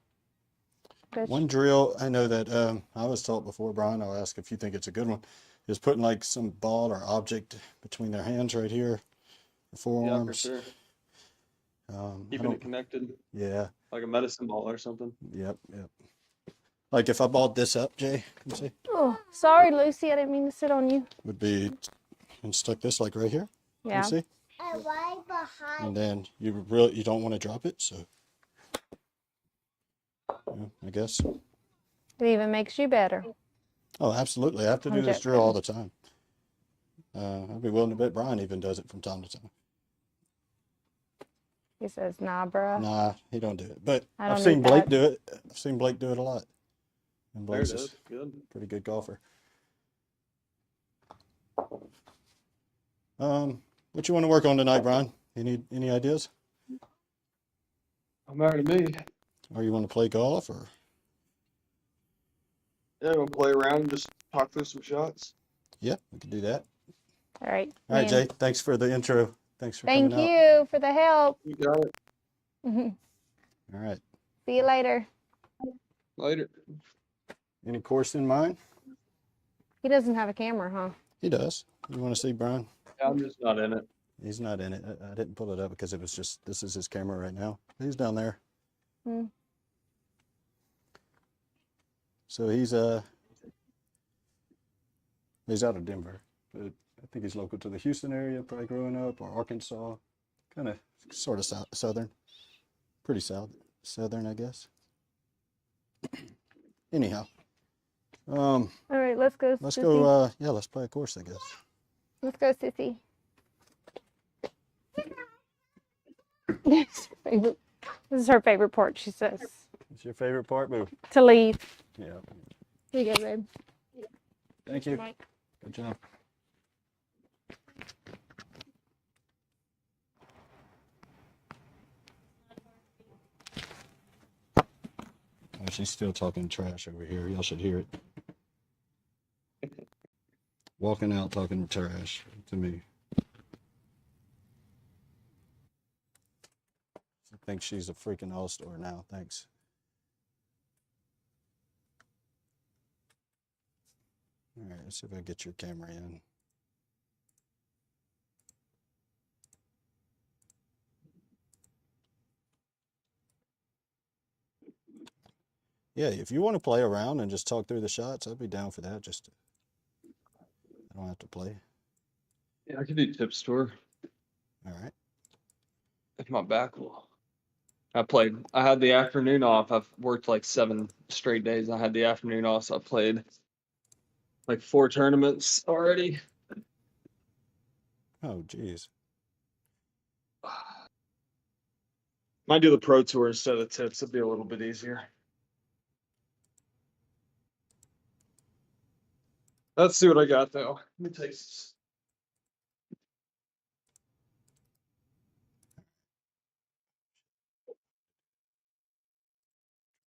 Good. one drill I know that I was taught before, Brian, I'll ask if you think it's a good one, is putting like some ball or object between their hands right here, the Yeah, for forearms. sure. I Keeping don't, it connected yeah, like a medicine ball or something. yep. Like if I balled this up, Jay, can you see, Oh, sorry, Lucy. I didn't mean to sit on you. would be, and stuck this like right here, Yeah. you see? And right behind. And then you don't want to drop it, so yeah, I guess. It even makes you better. Oh, absolutely. I have to do I'm this joking. drill all the time. I'd be willing to bet Brian even does it from time to time. He says, nah, bruh. Nah, he don't do it. But I I've don't seen need Blake that. do it. I've seen Blake do it a lot. And There Blake's it is is. Good. a pretty good golfer. What you want to work on tonight, Brian? Any ideas? I'm married to me. Or you want to play golf or? Yeah, we'll play around and just talk through some shots. Yeah, we can do that. All right. All right, man. Jay. Thanks for the intro. Thanks for Thank coming out. you for the help. You got it. All right. See you later. Later. Any course in mind? He doesn't have a camera, huh? He does. You want to see Brian? Yeah, I'm just not in it. He's not in it. I didn't pull it up because it was just, this is his camera right now. He's down there. Hmm. So he's out of Denver, but I think he's local to the Houston area, probably growing up, or Arkansas, kind of sort of southern, pretty southern, I guess. Anyhow, All right, let's go. let's Sissy. go. Yeah, let's play a course, I guess. Let's go, Sissy. This is her favorite part, she says. What's your favorite part, Boo? To leave. Yeah. Here you go, babe. Thank you. Mike. Good job. Oh, she's still talking trash over here. Y'all should hear it. Walking out talking trash to me. I think she's a freaking all-star now. Thanks. All right, let's see if I get your camera in. Yeah, if you want to play around and just talk through the shots, I'd be down for that. I don't have to play. Yeah, I could do tips tour All right. if my back will. I had the afternoon off. I've worked like 7 straight days. I had the afternoon off, so I played like 4 tournaments already. Oh, geez. Might do the pro tour instead of the tips. It'd be a little bit easier. Let's see what I got though. Let me taste.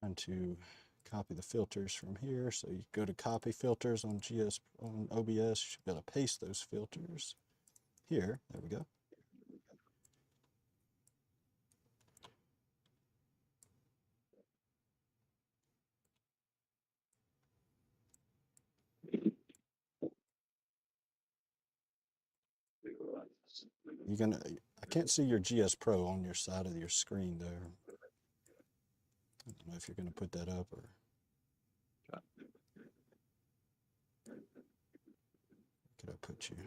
Trying to copy the filters from here. So you go to copy filters on OBS. You should be able to paste those filters here. There we go. I can't see your GS Pro on your side of your screen there. I don't know if you're going to put that up or. Could I put you?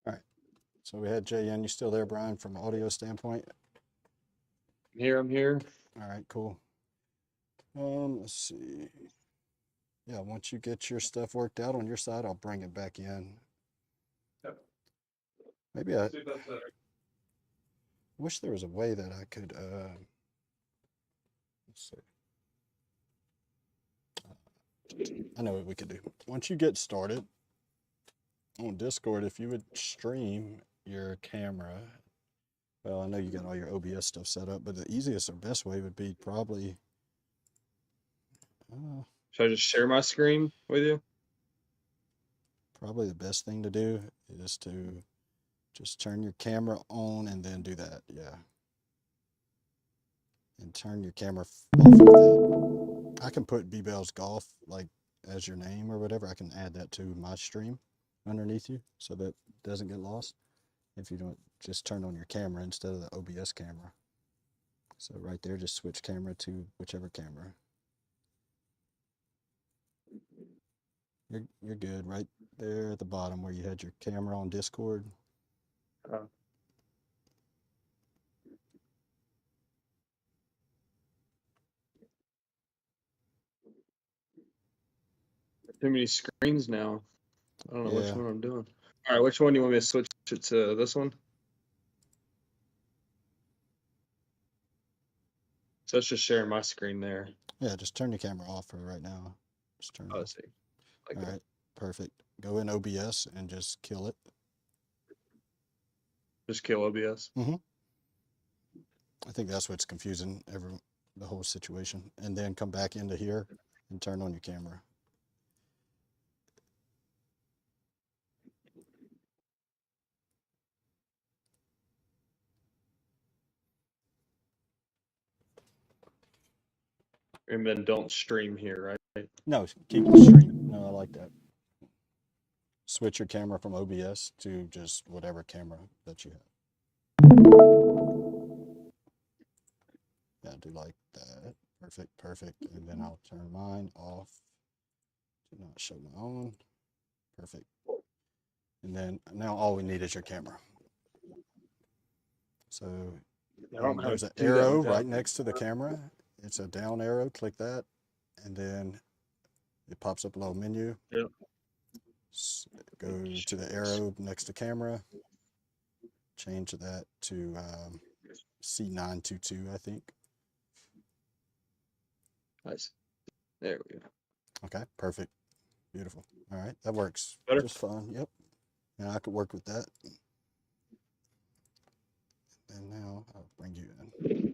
All right. So we had JN. You still there, Brian, from an audio standpoint? I'm here. All right, cool. Let's see. Yeah, once you get your stuff worked out on your side, I'll bring it back in. Yep. Maybe I wish there was a way that I could, let's see. I know what we could do. Once you get started on Discord, if you would stream your camera, well, I know you got all your OBS stuff set up, but the easiest or best way would be probably, Should I just share my screen with you? probably the best thing to do is to just turn your camera on and then do that. Yeah. And turn your camera off of that. I can put Belz Golf like as your name or whatever. I can add that to my stream underneath you so that it doesn't get lost. If you don't just turn on your camera instead of the OBS camera. So right there, just switch camera to whichever camera. You're good right there at the bottom where you had your camera on Discord. Too many screens now. I don't know which Yeah. one I'm doing. All right, which one do you want me to switch it to? This one? So it's just sharing my screen there. Yeah, just turn your camera off for right now. Just turn it Oh, I off. see. Like All that. right, perfect. Go in OBS and just kill it. Just kill OBS. I think that's what's confusing the whole situation. And then come back into here and turn on your camera. And then don't stream here, right? No, keep the stream. No, I like that. Switch your camera from OBS to just whatever camera that you have. Yeah, do like that. Perfect, perfect. And then I'll turn mine off. Do not show my own. Perfect. And then now all we need is your camera. So there's an arrow right next to the camera. It's a down arrow. Click that. And then it pops up a little menu. Yep. Go to the arrow next to camera. Change that to C922, I think. Nice. There we go. Okay, perfect. Beautiful. All right, that works Better? just fine. Yep. And I could work with that. And now I'll bring you in.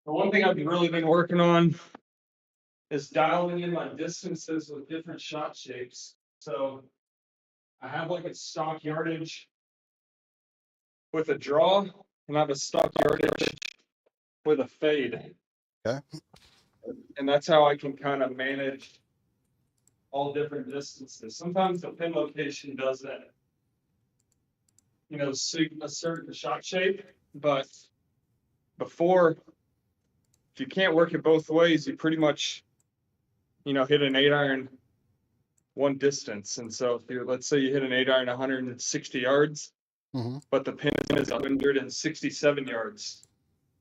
The one thing I've really been working on is dialing in my distances with different shot shapes. So I have like a stock yardage with a draw, and I have a stock yardage with a fade. Okay. And that's how I can kind of manage all different distances. Sometimes the pin location doesn't, suit a certain shot shape, but before, if you can't work it both ways, you pretty much, hit an 8-iron one distance. And so if you, let's say you hit an 8-iron 160 yards, Mm-hmm. but the pin is 167 yards,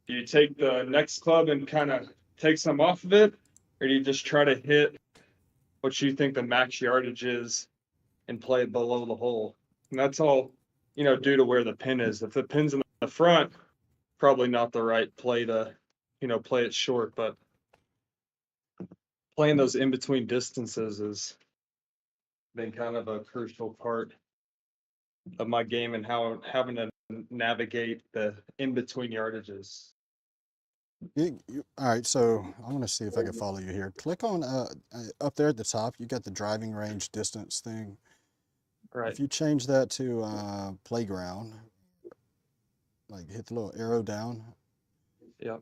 do you take the next club and kind of take some off of it, or do you just try to hit what you think the max yardage is and play it below the hole? And that's all, due to where the pin is. If the pin's in the front, probably not the right play to, play it short, but playing those in-between distances has been kind of a crucial part of my game and how I'm having to navigate the in-between yardages. All right, so I'm going to see if I can follow you here. Click on up there at the top. You got the driving range distance thing. Right. If you change that to playground, like hit the little arrow down. Yep.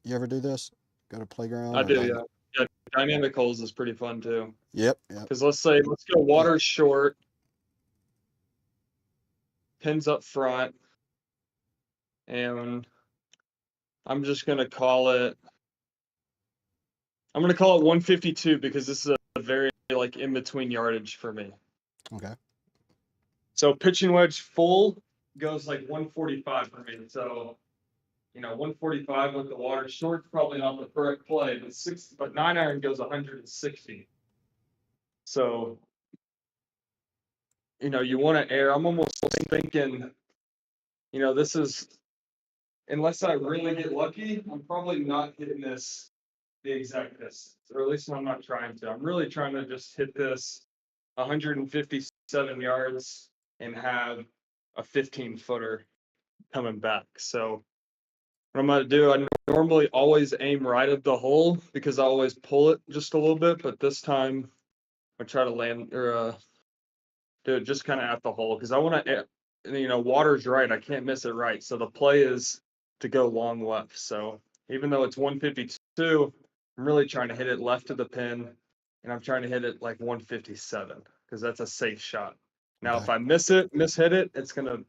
You ever do this? Go to playground? I or do, dynamic? yeah. Yeah, dynamic holes is pretty fun too. Yep. Because let's go water short, pins up front, and I'm going to call it 152 because this is a very like in between yardage for me. Okay. So pitching wedge full goes like 145 for me. So 145 with the water short's probably not the correct play, but 9-iron goes 160. So you want to err. I'm almost thinking, this is, unless I really get lucky, I'm probably not hitting this the exact distance, or at least I'm not trying to. I'm really trying to just hit this 157 yards and have a 15-footer coming back. So what I'm going to do, I normally always aim right at the hole because I always pull it just a little bit, but this time I try to land or do it just kind of at the hole because I want to, water's right. I can't miss it right. So the play is to go long left. So even though it's 152, I'm really trying to hit it left of the pin, and I'm trying to hit it like 157 because that's a safe shot. Now, Okay. if I mishit it, it's going to,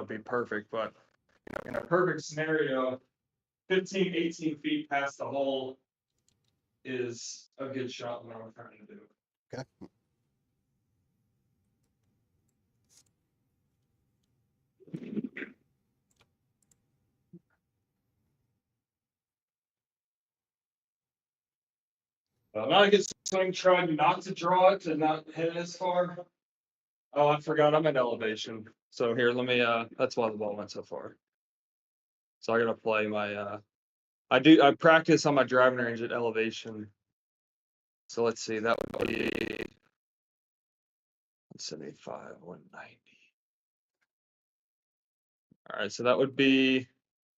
be perfect. But in a perfect scenario, 15, 18 feet past the hole is a good shot what I'm trying to do. Okay. Not a good swing. Try not to draw it to not hit it as far. Oh, I forgot I'm at elevation. So here, let me. That's why the ball went so far. So I gotta play my. I practice on my driving range at elevation. So let's see. That would be 175, 190. All right, so that would be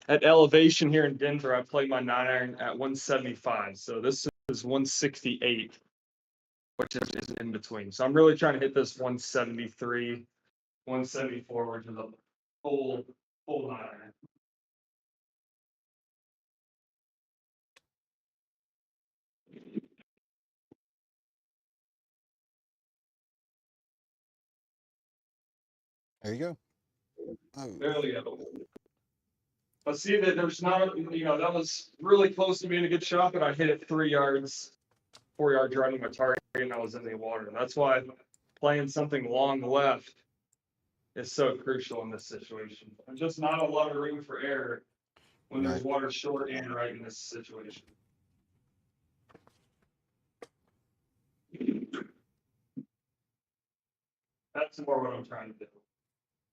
at elevation here in Denver. I play my 9-iron at 175. So this is 168, which is in between. So I'm really trying to hit this 173, 174, which is a full 9-iron. There you go. Oh, There we go. But see that there's not, that was really close to being a good shot, but I hit it 3 yards, 4 yards right on my target, and I was in the water. That's why playing something long left is so crucial in this situation. There's just not a lot of room for error when there's water short and right in this situation. That's more what I'm trying to do.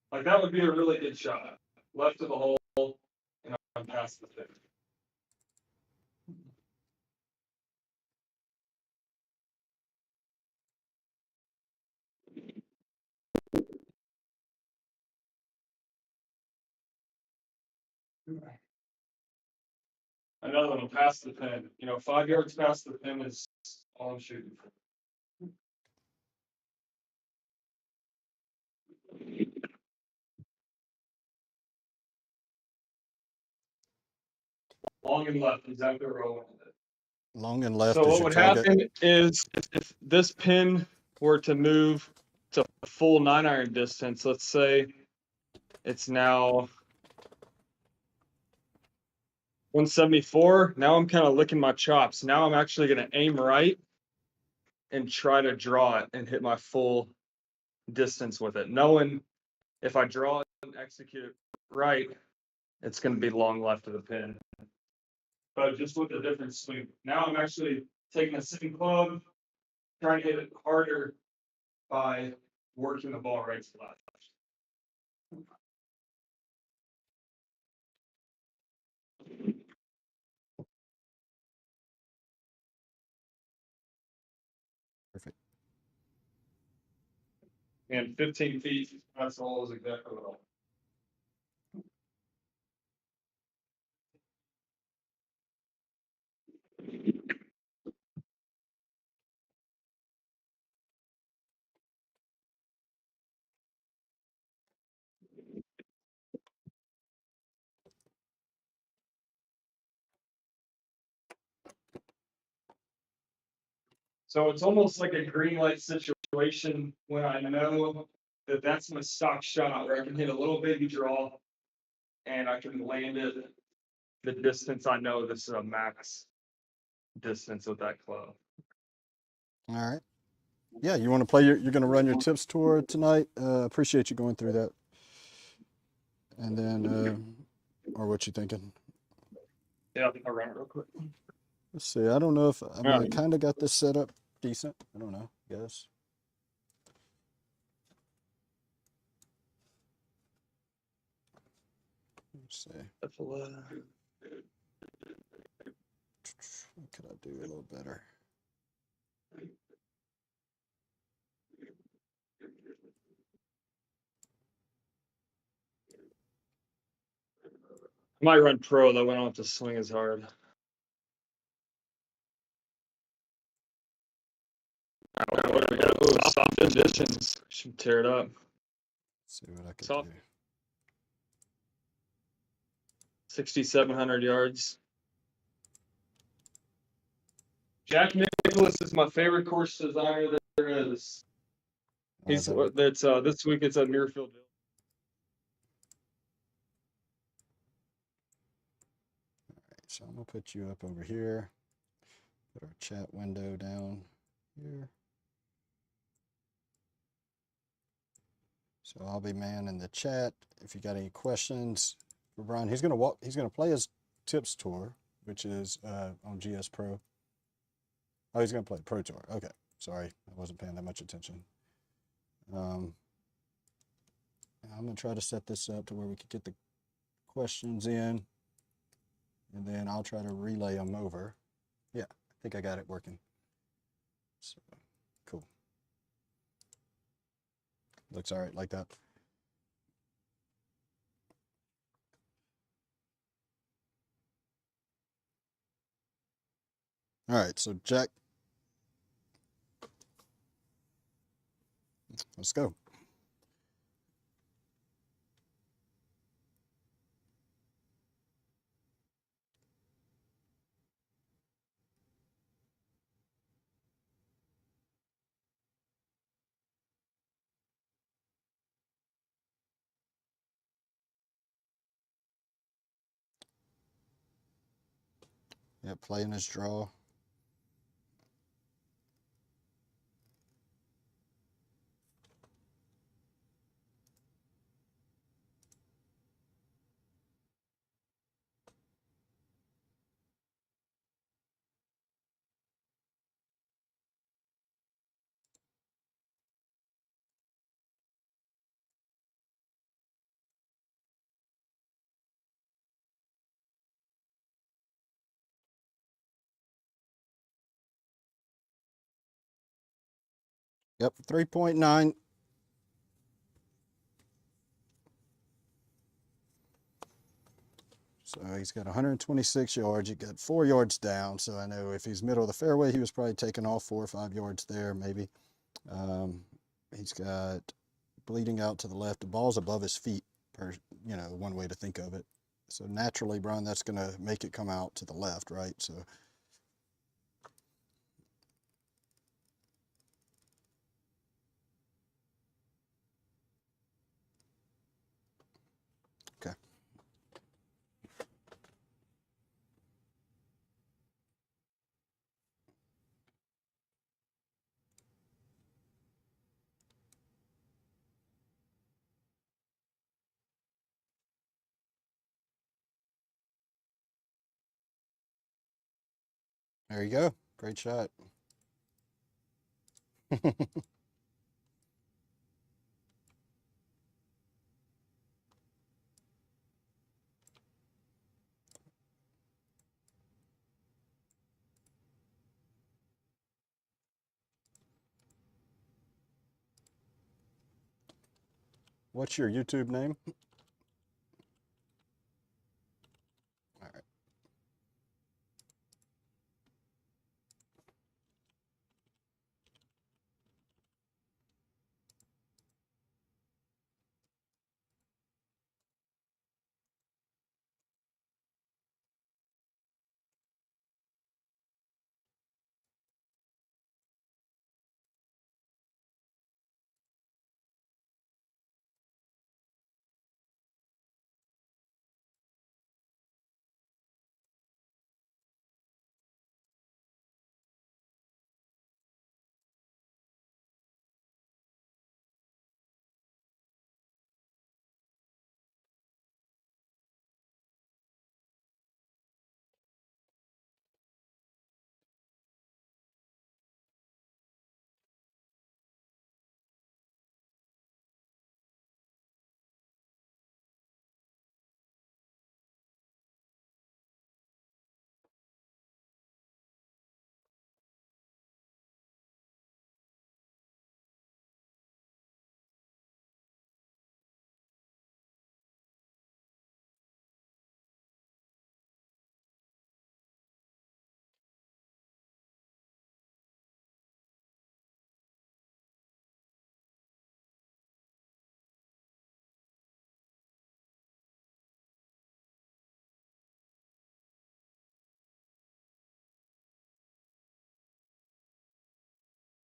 Like that would be a really good shot. Left of the hole, and I'm past the thing. Another one past the pin. 5 yards past the pin is all I'm shooting for. Long and left, exactly where I wanted it. Long and left So is what your would target. happen is if this pin were to move to full 9-iron distance, let's say it's now 174. Now I'm kind of licking my chops. Now I'm actually going to aim right and try to draw it and hit my full distance with it, knowing if I draw it and execute it right, it's going to be long left of the pin. But just with a different swing. Now I'm actually taking the same club, trying to hit it harder by working the ball right to left. Perfect. And 15 feet, that's all is exactly what all. So it's almost like a green light situation when I know that that's my stock shot where I can hit a little baby draw and I can land it the distance I know this is a max distance with that club. All right. Yeah, you want to play you're going to run your tips tour tonight. Appreciate you going through that. And then, or what you thinking? Yeah, I'll run it real quick. Let's see. I don't know if I Alright. kind of got this set up decent. I don't know. Guess. Let's see. What could I do a little better? I might run pro though. I don't have to swing as hard. What do we got? Oh, soft conditions. Should tear it up. Let's see what I can Soft. do. 6,700 yards. Jack Nicklaus is my favorite course designer that there is. He's that's this week. It's at Muirfield. So I'm gonna put you up over here. Put our chat window down here. So I'll be manning the chat. If you got any questions for Brian, he's gonna play his tips tour, which is on GS Pro. Oh, he's gonna play Pro Tour. Okay, sorry, I wasn't paying that much attention. I'm gonna try to set this up to where we could get the questions in, and then I'll try to relay them over. Yeah, I think I got it working. So, cool. Looks all right like that. All right, so Jack, let's go. Yeah, playing his draw. Yep, 3.9. So he's got 126 yards. He got 4 yards down. So I know if he's middle of the fairway, he was probably taking off 4 or 5 yards there, maybe. He's got bleeding out to the left. The ball's above his feet, one way to think of it. So naturally, Brian, that's going to make it come out to the left, right? So okay. There you go. Great shot. What's your YouTube name? All right.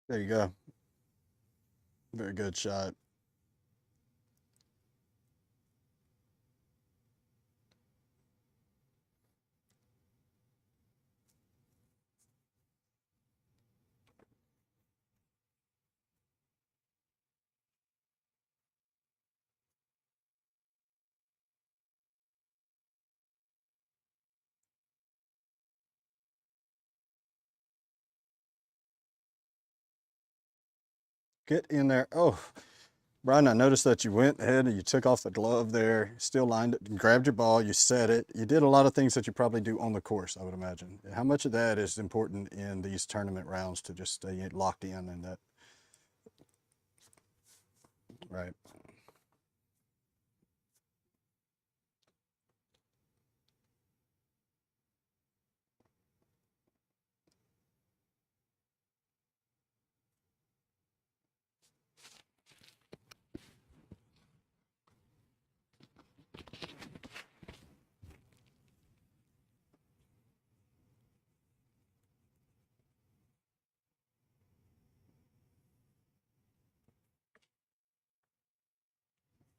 There you go. Very good shot. Get in there. Oh, Brian, I noticed that you went ahead and you took off the glove there, still lined it, grabbed your ball, you set it. You did a lot of things that you probably do on the course, I would imagine. How much of that is important in these tournament rounds to just stay locked in and that? Right.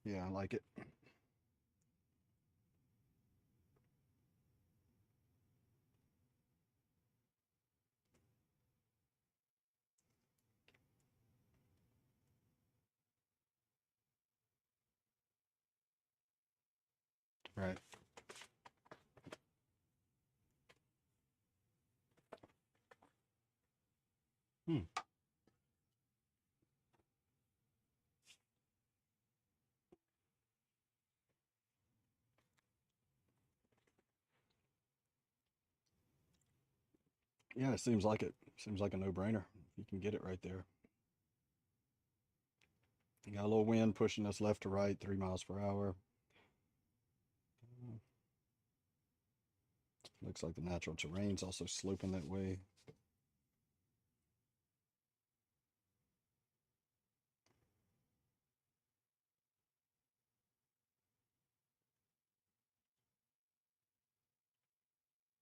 Yeah, I like it. Right. Hmm. Yeah, it seems like it. Seems like a no-brainer. You can get it right there. You got a little wind pushing us left to right, 3 miles per hour. Looks like the natural terrain's also sloping that way.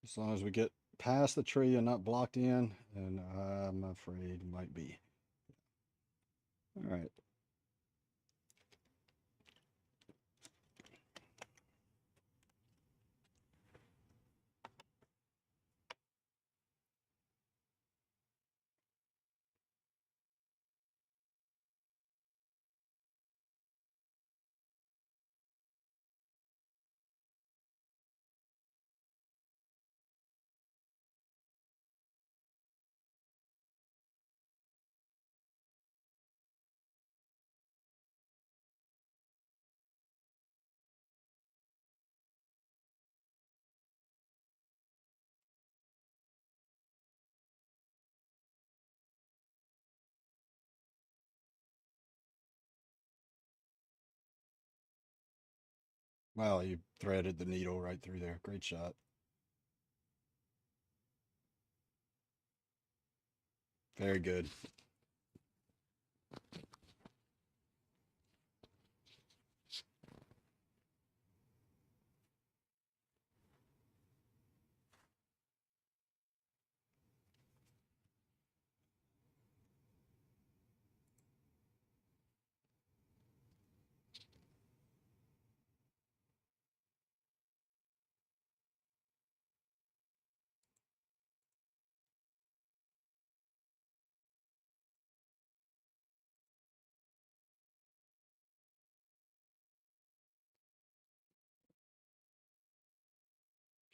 As long as we get past the tree and not blocked in, and I'm afraid might be. All right. Wow, you threaded the needle right through there. Great shot. Very good.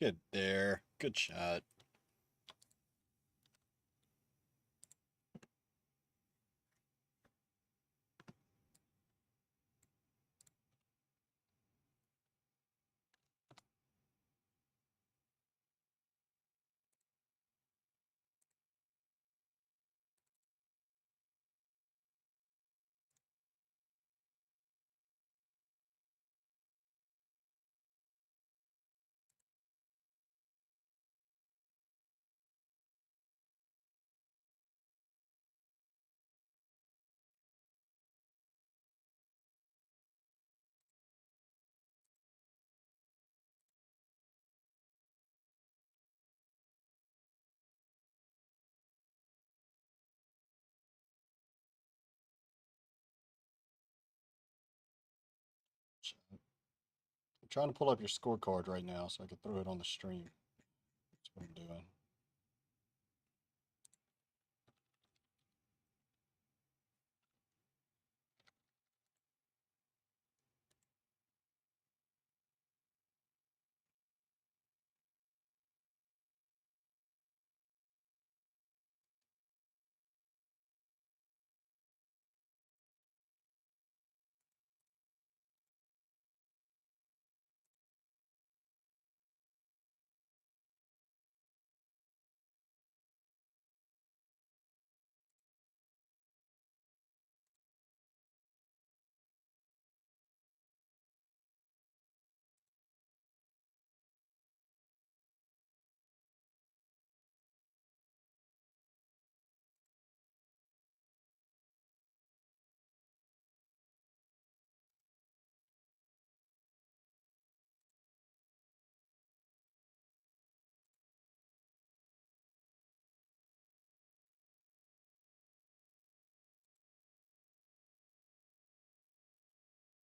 Good there. Good shot. I'm trying to pull up your scorecard right now so I can throw it on the stream. That's what I'm doing.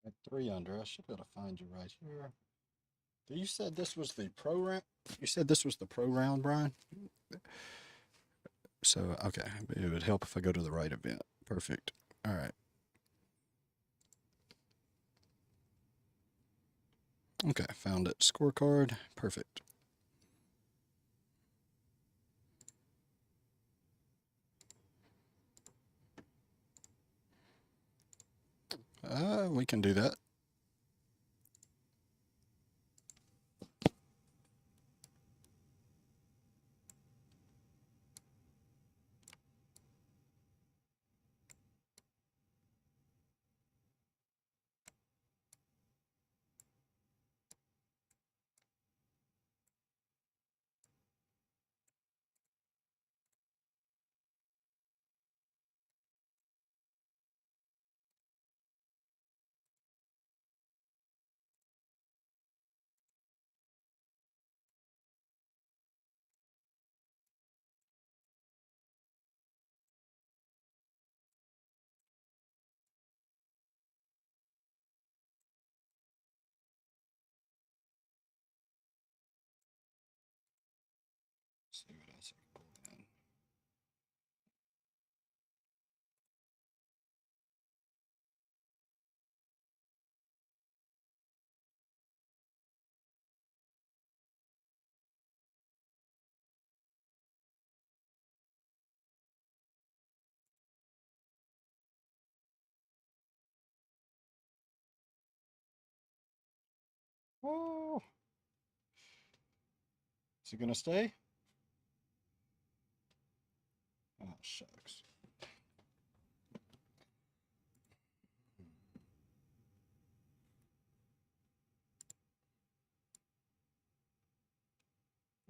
At 3 under, I should be able to find you right here. You said this was the pro round? You said this was the pro round, Brian? So, okay. It would help if I go to the right event. Perfect. All right. Okay, found it. Scorecard. Perfect. We can do that. circle in. Oh, is it gonna stay? Oh, shucks.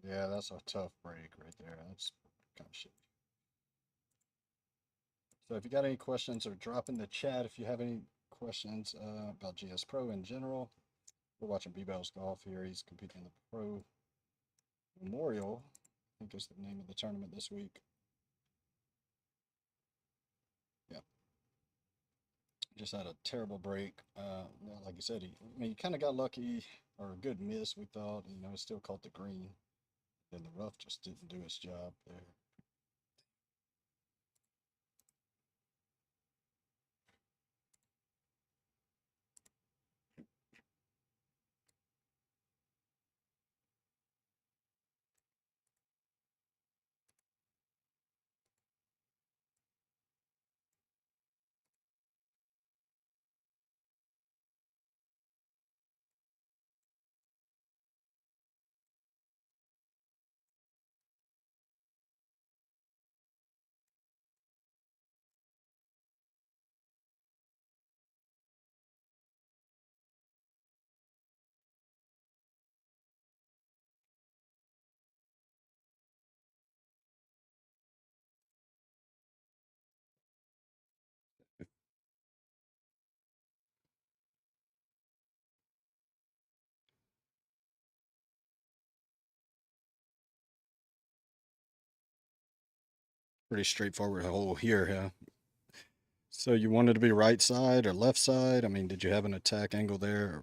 Yeah, that's a tough break right there. That's kind of shit. So if you got any questions, or drop in the chat if you have any questions about GS Pro in general. We're watching Belz golf here. He's competing in the Pro Memorial, I think is the name of the tournament this week. Yeah. Just had a terrible break. Like you said, he kind of got lucky, or a good miss, we thought. You know, he still caught the green. Then the rough just didn't do its job there. Pretty straightforward hole here, huh? So you wanted to be right side or left side? I mean, did you have an attack angle there?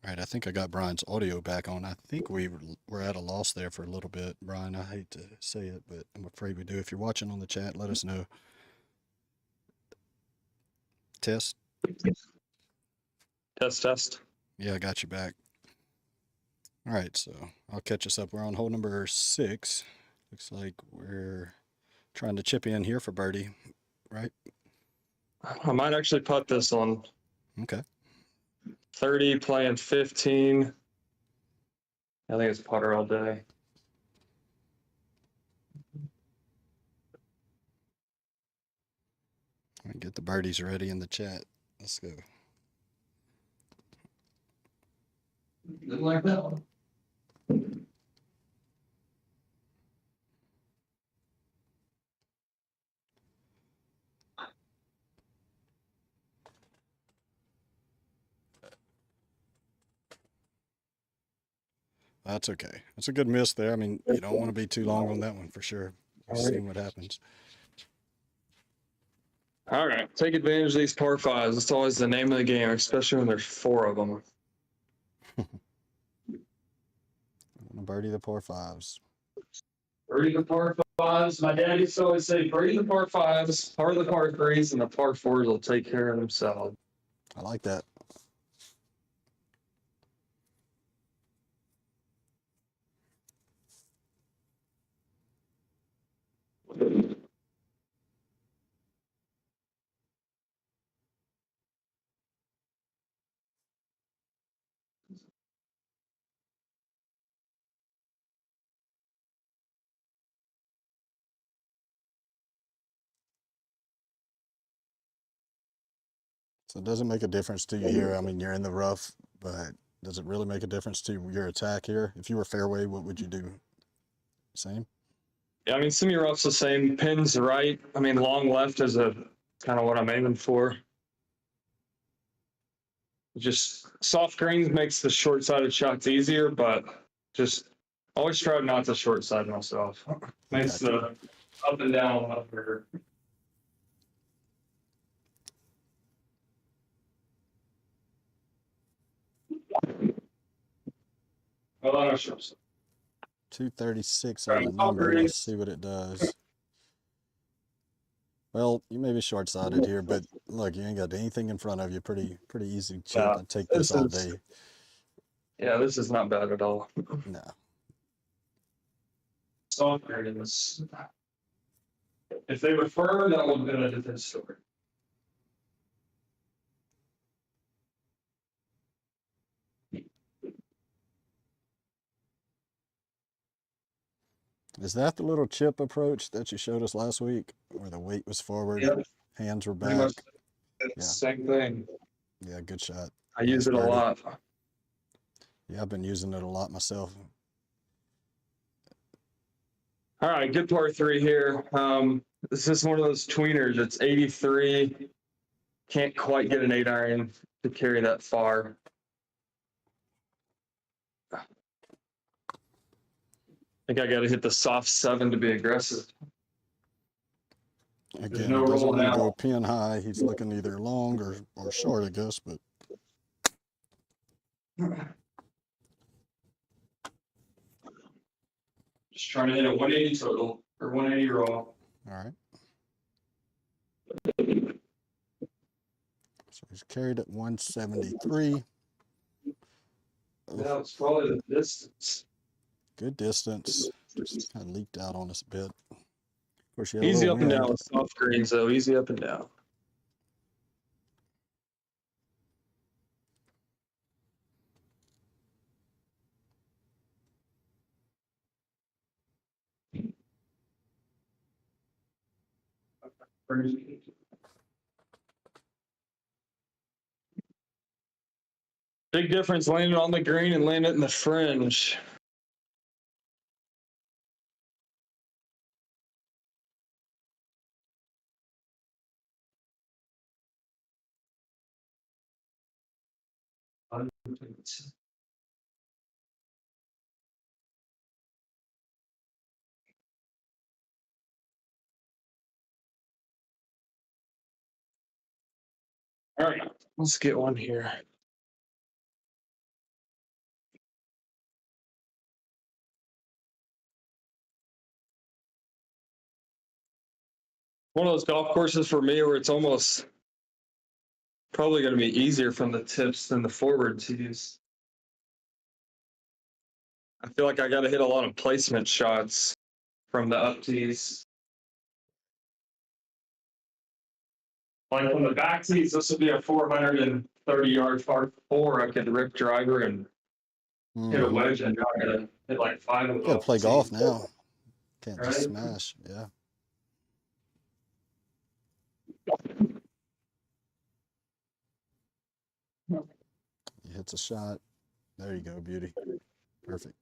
All right, I think I got Brian's audio back on. I think we were at a loss there for a little bit, Brian. I hate to say it, but I'm afraid we do. If you're watching on the chat, let us know. Test? Test. Yeah, I got you back. All right, so I'll catch us up. We're on hole number 6. Looks like we're trying to chip in here for birdie, right? I might actually putt this one. Okay. 30, playing 15. I think it's putter all day. All right, get the birdies ready in the chat. Let's go. Didn't like that one. That's okay. That's a good miss there. I mean, you don't want to be too long on that one for sure. We've seen what happens. All right, take advantage of these par fives. It's always the name of the game, especially when there's 4 of them. Birdie the par 5s. Birdie the par fives. My dad used to always say, birdie the par fives, par the par threes, and the par fours will take care of themselves. I like that. So it doesn't make a difference to you here. I mean, you're in the rough, but Does it really make a difference to your attack here? If you were fairway, what would you do? Same? Yeah, I mean, semi-rough's the same. Pins right. I mean, long left is a kind of what I'm aiming for. Just soft greens makes the short-sided shots easier, but just always try not to short-side myself. Makes the up and down a lot better. Well, I don't sure. 236 on the number. Let's see what it does. Well, you may be short-sided here, but look, you ain't got anything in front of you. Pretty easy chip. Yeah, I'd take this all day. Yeah, this is not bad at all. No. Soft greens. If they were firm, that would have been a different story. Is that the little chip approach that you showed us last week, where the weight was forward, Yep. hands were Pretty back? much the same thing. Yeah, good shot. I use it a birdie. lot. Yeah, I've been using it a lot myself. All right, good par 3 here. This is one of those tweeners. It's 83. Can't quite get an 8-iron to carry that far. I think I got to hit the soft 7 to be aggressive. Again, no he doesn't roll want to now. go pin high. He's looking either long or short, I guess, but Just trying to hit a 180 total or 180 raw. all right. So he's carried at 173. That was probably the distance. Good distance. Just kind of leaked out on us a bit. Of course, you had a Easy little up and down wind. with soft greens, though. Easy up and down. Big difference landing on the green and landing it in the fringe. All right, let's get one here. One of those golf courses for me where it's almost probably going to be easier from the tips than the forward tees. I feel like I got to hit a lot of placement shots from the up tees. Like from the back tees, this would be a 430-yard par 4. I could rip driver and hit a wedge, and now I gotta hit like 5 of them. Gotta play golf now. Can't just Right? smash. Yeah. He hits a shot. There you go, beauty. Perfect.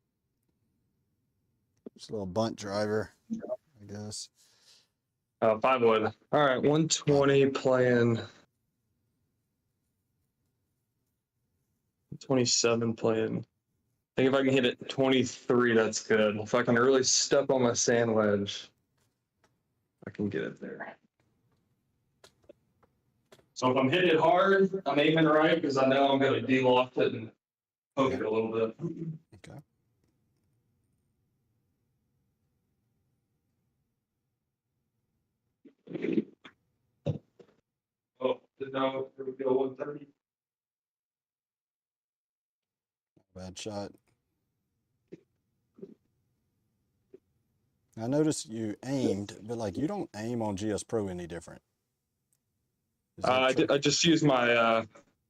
Just a little bunt driver, I guess. 5 wood. All right, 120 playing. 27 playing. I think if I can hit it 23, that's good. If I can really step on my sand wedge, I can get it there. So if I'm hitting it hard, I'm aiming right because I know I'm going to de-loft it and poke it a little bit. Okay. Oh, no, here we go, 130. Bad shot. I noticed you aimed, but like you don't aim on GS Pro any different. Is that true? I just use my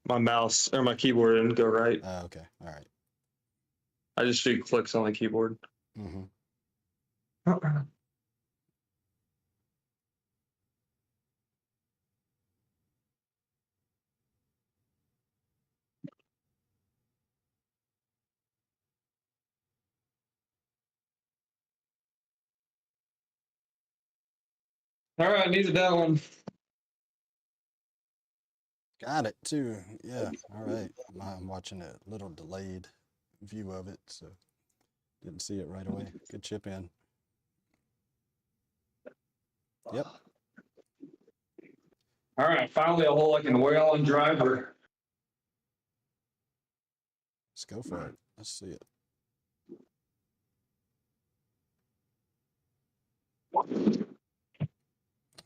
my mouse or my keyboard and go right. Okay. All right. I just do clicks on the keyboard. Mm-hmm. All right, needed that one. Got it too. Yeah. All right. I'm watching a little delayed view of it, so didn't see it right away. Good chip in. Yep. All right, finally a hole I can whale on driver. Let's go for it. Let's see it.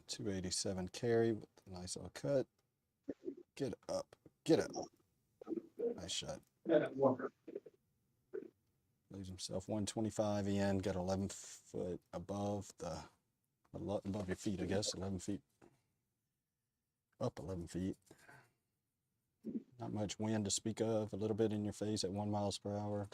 287 carry with a nice little cut. Get it up. Get it up. Nice shot. Leaves himself 125 in. Got 11 foot above above your feet, I guess. 11 feet. Up 11 feet. Not much wind to speak of. A little bit in your face at 1 mile per hour.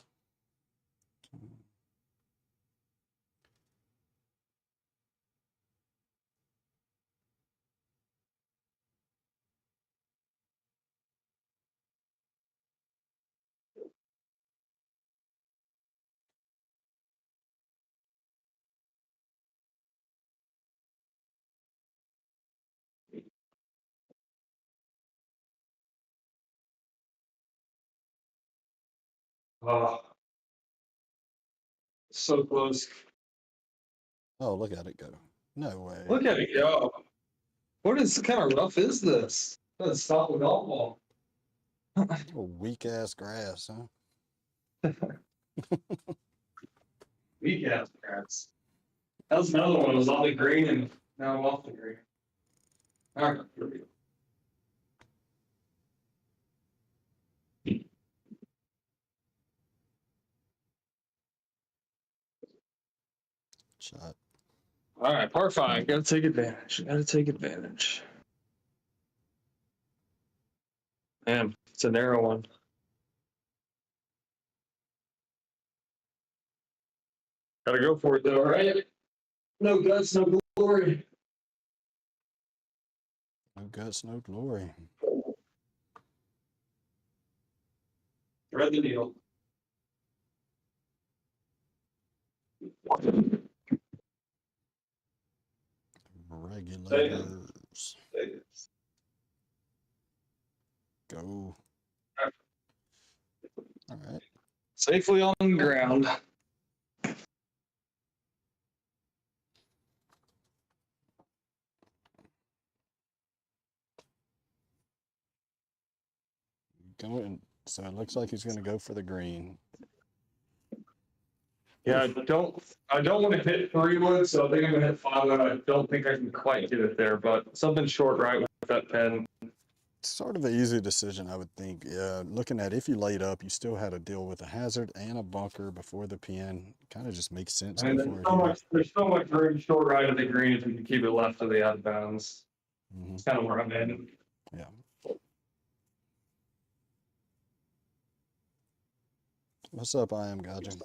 Oh, so close. Oh, look at it go. No way. Look at it go. What kind of rough is this? Let's stop a golf ball. Oh, weak ass grass, huh? Weak ass grass. That was another one. It was on the green and now I'm off the green. All right, here we go. Shot. All right, par 5. Gotta take advantage. Gotta take advantage. Man, it's a narrow one. Gotta go for it though, right? No guts, no glory. No guts, no glory. Thread the needle. Regulators. Go. All right. Safely on the ground. Going. So it looks like he's going to go for the green. Yeah, I don't want to hit 3 wood, so I think I'm gonna hit 5 wood. I don't think I can quite get it there, but something short right with that pin. Sort of an easy decision, I would think. Looking at if you laid up, you still had to deal with a hazard and a bunker before the pin. Kind of just makes sense. And there's so much room short right of the green if you can keep it left of the out of bounds. Mm-hmm. It's kind of where I'm heading. Yeah. What's up, I am Godwin?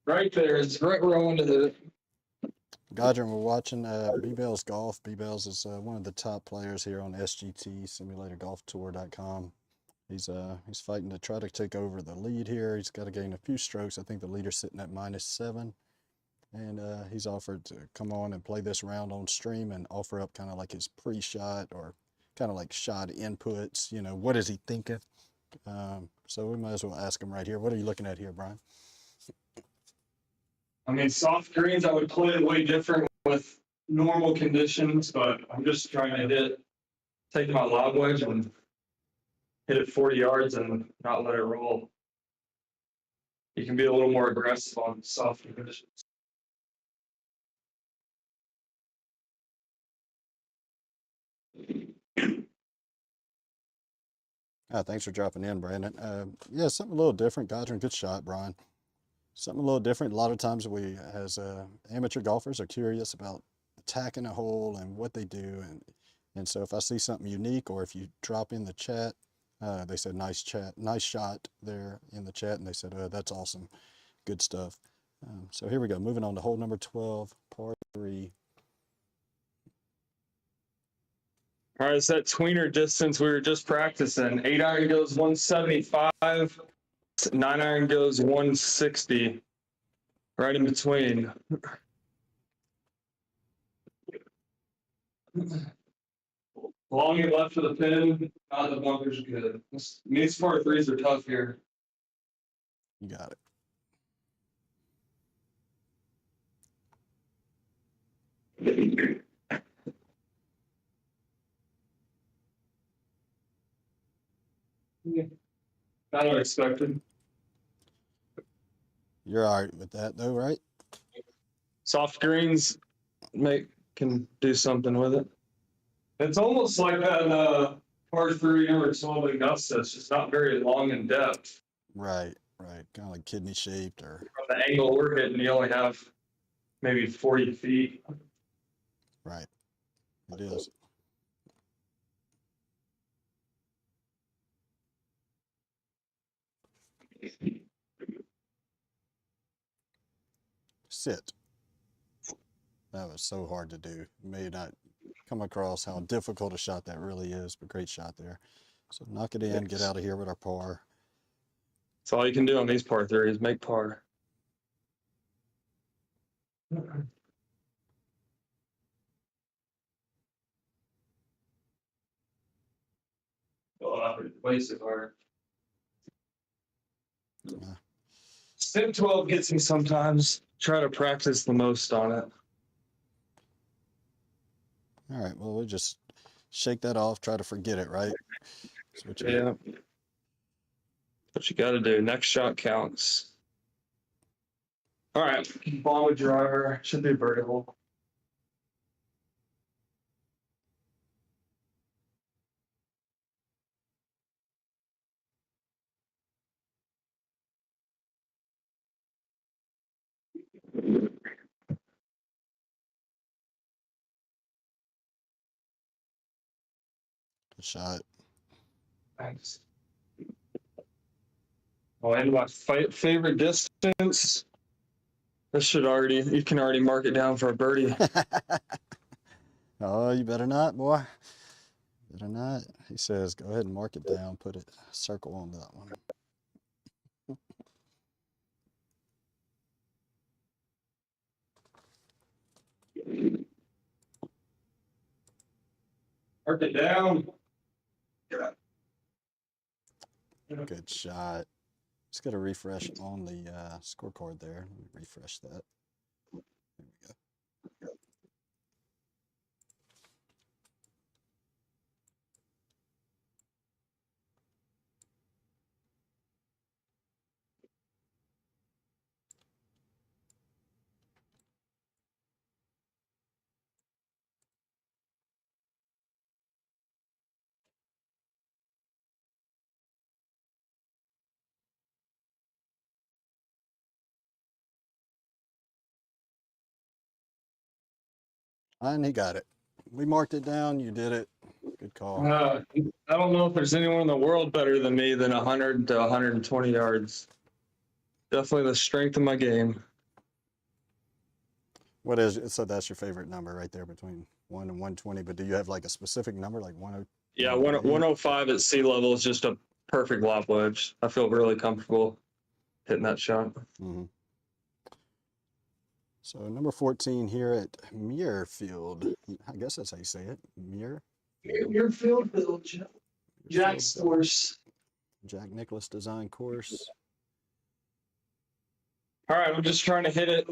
Right there, it's right where I wanted to hit it. Godwin, we're watching B Belz Golf. B Belz is one of the top players here on SGT SimulatorGolfTour.com. He's fighting to try to take over the lead here. He's got to gain a few strokes. I think the leader's sitting at -7, and he's offered to come on and play this round on stream and offer up kind of like his pre-shot or kind of like shot inputs. You know, what is he thinking? So we might as well ask him right here. What are you looking at here, Brian? I mean, soft greens, I would play it way different with normal conditions, but I'm just trying to take my lob wedge and hit it 40 yards and not let it roll. You can be a little more aggressive on soft conditions. Thanks for dropping in, Brandon. Yeah, something a little different. Godwin, good shot, Brian. Something a little different. A lot of times we, as amateur golfers, are curious about attacking a hole and what they do. And so if I see something unique, or if you drop in the chat, they said, nice shot there in the chat. And they said, that's awesome. Good stuff. So here we go. Moving on to hole number 12, par 3. All right, it's that tweener distance we were just practicing. 8-iron goes 175, 9-iron goes 160. right in between. Long and left of the pin, out of the bunkers good. These par threes are tough here. You got it. Kind of expected. You're all right with that though, right? Soft greens can do something with it. It's almost like that par three number 12 Augusta. It's just not very long in depth. Right, right. Kind of like kidney shaped or. From the angle we're hitting, you only have maybe 40 feet. Right. It is. Sit. That was so hard to do. You may not come across how difficult a shot that really is, but great shot there. So knock it in, get out of here with our par. That's all you can do on these par threes, make par. Oh, way too hard. Step 12 gets me sometimes. Try to practice the most on it. All right, well, we'll just shake that off, try to forget it, right? That's what you Yeah. What you got to do. Next shot counts. All right. Ball with driver. Should be vertical. Good shot. Thanks. Oh, and my favorite distance. You can already mark it down for a birdie. Oh, you better not, boy. Better not. He says, go ahead and mark it down, put a circle on that one. Mark it down. Good shot. Just got to refresh on the scorecard there. Let me refresh that. There we go. And he got it. We marked it down. You did it. Good call. I don't know if there's anyone in the world better than me than 100 to 120 yards. Definitely the strength of my game. What is it? So that's your favorite number right there between 1 and 120. But do you have like a specific number, like 10? Yeah, 105 at sea level is just a perfect lop wedge. I feel really comfortable hitting that shot. Mm-hmm. So number 14 here at Muirfield. I guess that's how you say it. Muirfield Village. Jack's course. Jack Nicklaus design course. All right, I'm just trying to hit it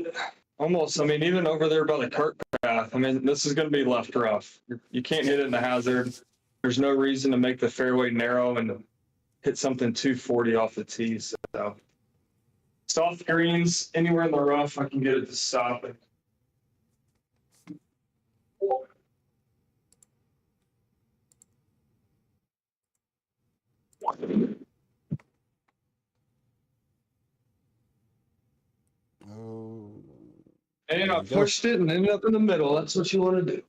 almost. I mean, even over there by the cart path. I mean, this is going to be left rough. You can't hit it in the hazard. There's no reason to make the fairway narrow and hit something 240 off the tee. So soft greens, anywhere in the rough, I can get it to stop it. Oh. And I pushed it and ended up in the middle. That's what you want to do.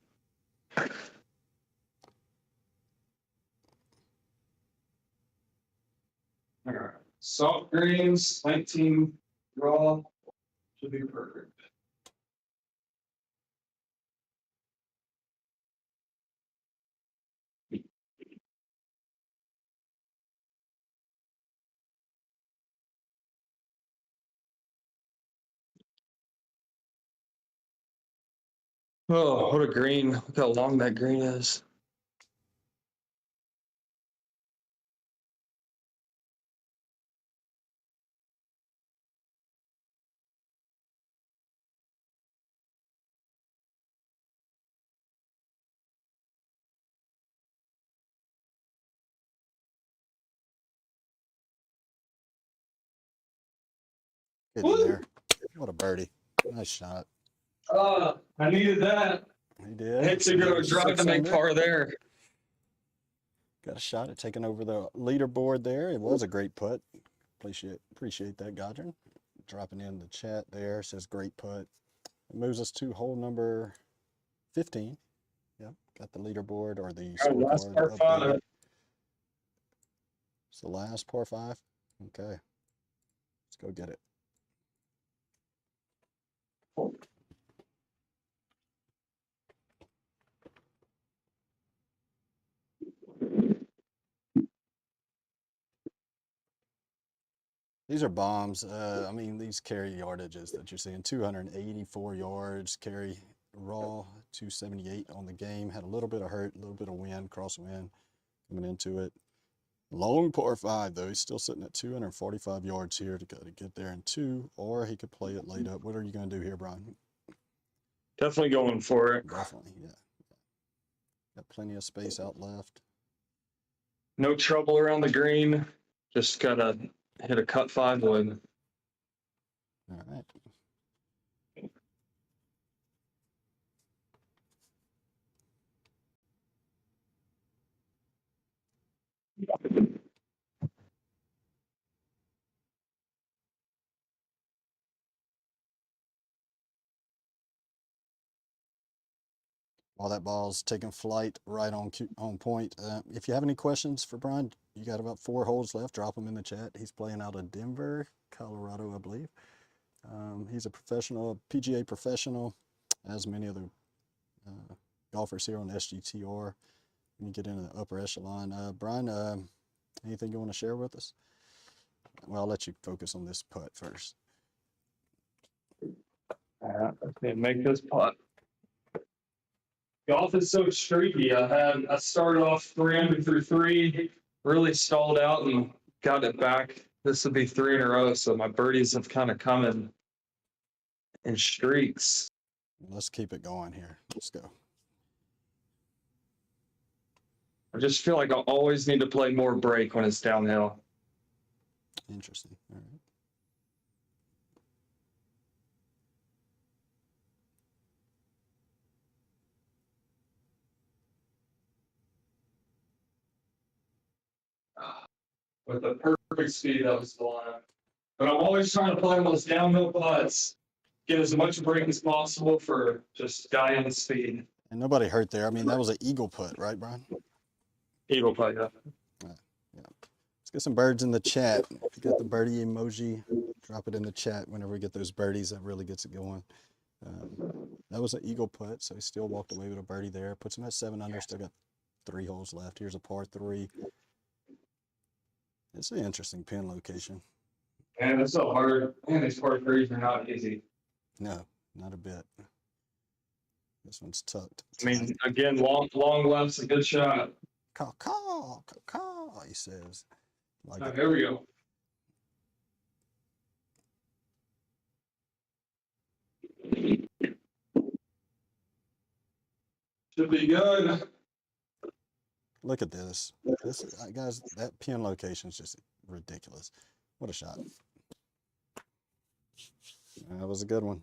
All right. Soft greens, 19 raw. Should be perfect. Oh, what a green. Look how long that green is. Getting there. What a birdie. Nice shot. I needed that. He did. Hit to go drive to make par there. Got a shot at taking over the leaderboard there. It was a great putt. Appreciate that, Godrin. Dropping in the chat there. Says great putt. It moves us to hole number 15. Yep. Got the leaderboard or the Last scorecard par updated. 5. It's the last par 5. Okay. Let's go get it. These are bombs. I mean, these carry yardages that you're seeing. 284 yards, carry raw, 278 on the game. Had a little bit of hurt, a little bit of wind, crosswind coming into it. Long par 5, though. He's still sitting at 245 yards here to get there in 2, or he could play it laid up. What are you going to do here, Brian? Definitely going for it. Definitely, yeah. Got plenty of space out left. No trouble around the green. Just got to hit a cut 5 wood. All right. While that ball's taking flight right on point. If you have any questions for Brian, you got about 4 holes left. Drop them in the chat. He's playing out of Denver, Colorado, I believe. He's a professional, PGA professional, as many other golfers here on SGTR. When you get into the upper echelon. Brian, anything you want to share with us? Well, I'll let you focus on this putt first. Okay, make this putt. Golf is so streaky. I started off 3 under through 3, really stalled out and got it back. This would be 3 in a row, so my birdies have kind of come in streaks. Let's keep it going here. Let's go. I just feel like I always need to play more break when it's downhill. Interesting. All right. With the perfect speed, that was the line. But I'm always trying to play those downhill putts, get as much break as possible for just dying the speed. And nobody hurt there. I mean, that was an eagle putt, right, Brian? Eagle putt, yeah. Yeah. Let's get some birds in the chat. If you got the birdie emoji, drop it in the chat whenever we get those birdies. That really gets it going. That was an eagle putt, so he still walked away with a birdie there. Puts him at 7 under. Still got 3 holes left. Here's a par 3. It's an interesting pin location. Man, it's so hard. Man, these par 3s are not easy. No, not a bit. This one's tucked. I mean, again, long left's a good shot. Caw, he says. Like it. There we go. Should be good. Look at this. Guys, that pin location is just ridiculous. What a shot. That was a good one.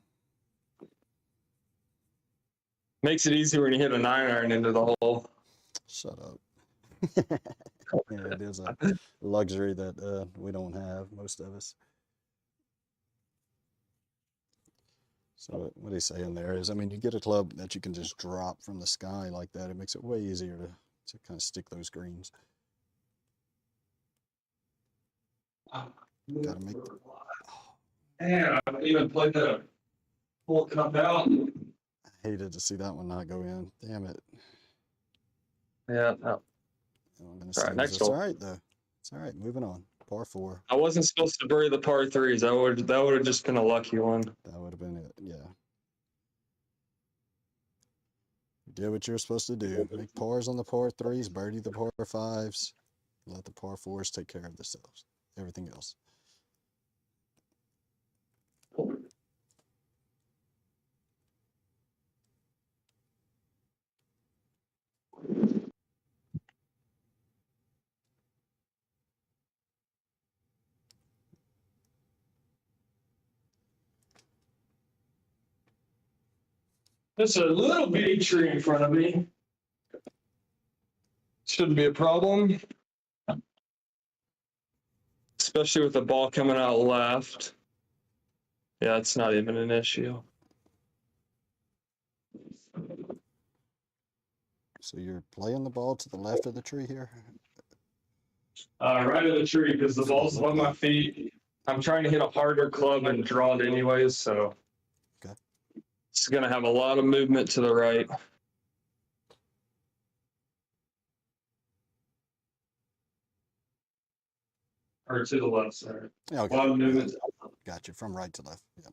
Makes it easy when you hit a 9-iron into the hole. Shut up. Yeah, it is a luxury that we don't have, most of us. So what he's saying there is, I mean, you get a club that you can just drop from the sky like that. It makes it way easier to kind of stick those greens. Gotta make. Man, I even played the full cup out. I hated to see that one not go in. Damn it. Yeah, no. I'm gonna All right, next it's hole. all right though. It's all right. Moving on. Par 4. I wasn't supposed to bury the par 3s. That would have just been a lucky one. That would have been it. Yeah. Did what you're supposed to do. Make pars on the par threes, birdie the par fives. Let the par fours take care of themselves. Everything else. There's a little bitty tree in front of me. Shouldn't be a problem. Especially with the ball coming out left. Yeah, it's not even an issue. So you're playing the ball to the left of the tree here? Right of the tree because the ball's above my feet. I'm trying to hit a harder club and draw it anyways, so Okay. it's going to have a lot of movement to the right. Or to the left, sorry. Yeah, okay. A lot of movement. Got you. From right to left. Yep.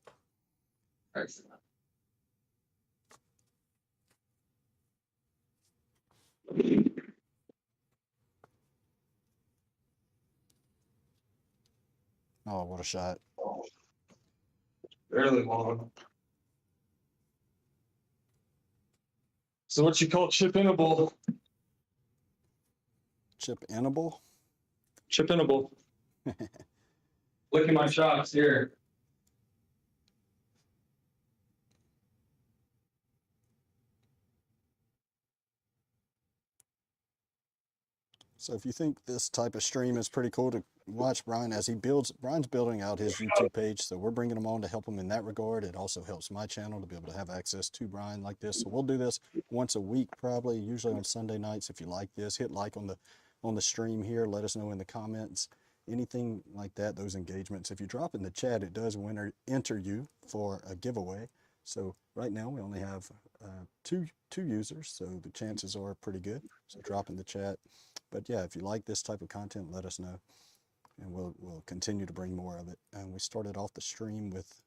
Excellent. Oh, what a shot. Fairly long. So what you call chip-inable? Chip-inable? Chip-inable. Look at my shots here. So if you think this type of stream is pretty cool to watch Brian as he builds, Brian's building out his YouTube page. So we're bringing him on to help him in that regard. It also helps my channel to be able to have access to Brian like this. So we'll do this once a week, probably, usually on Sunday nights. If you like this, hit like on the stream here. Let us know in the comments, anything like that, those engagements. If you drop in the chat, it does enter you for a giveaway. So right now we only have two users, so the chances are pretty good. So drop in the chat. But yeah, if you like this type of content, let us know, and we'll continue to bring more of it. And we started off the stream with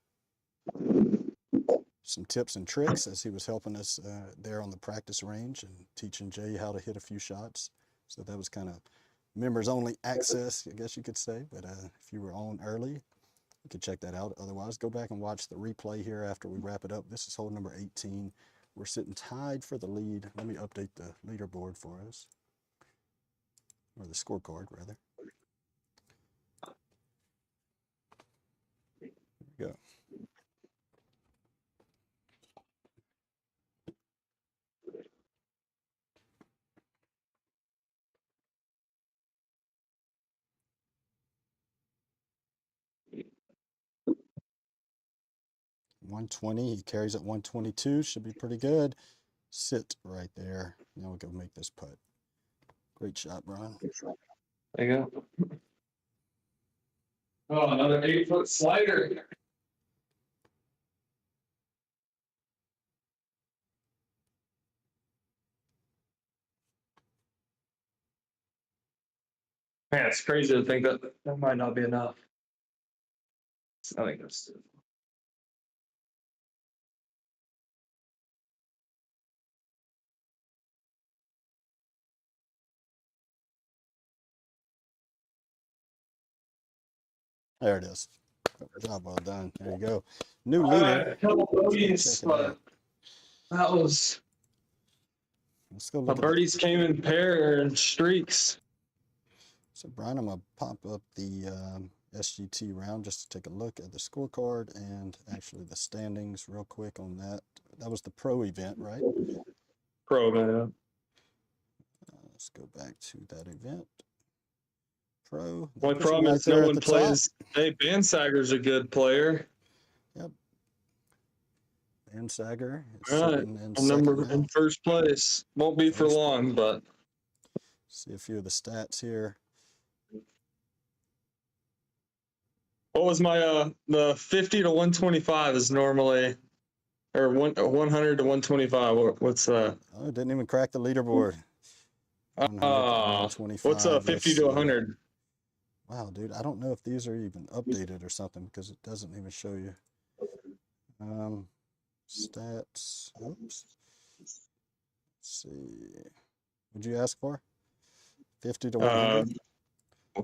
some tips and tricks as he was helping us there on the practice range and teaching Jay how to hit a few shots. So that was kind of members only access, I guess you could say. But if you were on early, you could check that out. Otherwise, go back and watch the replay here after we wrap it up. This is hole number 18. We're sitting tied for the lead. Let me update the leaderboard for us. Or the scorecard, rather. There we go. .120, he carries at 122, should be pretty good. Sit right there. Now we'll go make this putt. Great shot, Brian. There you go. Oh, another 8-foot slider. Man, it's crazy to think that that might not be enough. I think that's it. There it is. Good job, well done. There you go. New All leader. right, a couple birdies, Check it out. but that was Let's go the look at birdies came in pair and streaks. So Brian, I'm gonna pop up the SGT round just to take a look at the scorecard and actually the standings real quick on that. That was the pro event, right? Pro, man. Let's go back to that event. Pro. That Only puts him problem right is there no at one the top. plays. Hey, Bansager's a good player. And Sager is All right, sitting in I'm second number now. in first place. Won't be for First. long, but See a few of the stats here. what was my the 50 to 125 is normally, or 100 to 125. What's that? Oh, it didn't even crack the leaderboard. 100 to 125. What's 50 Let's to see. 100? Wow, dude, I don't know if these are even updated or something because it doesn't even show you. Stats. Oops. see. What'd you ask for? 50 to 100?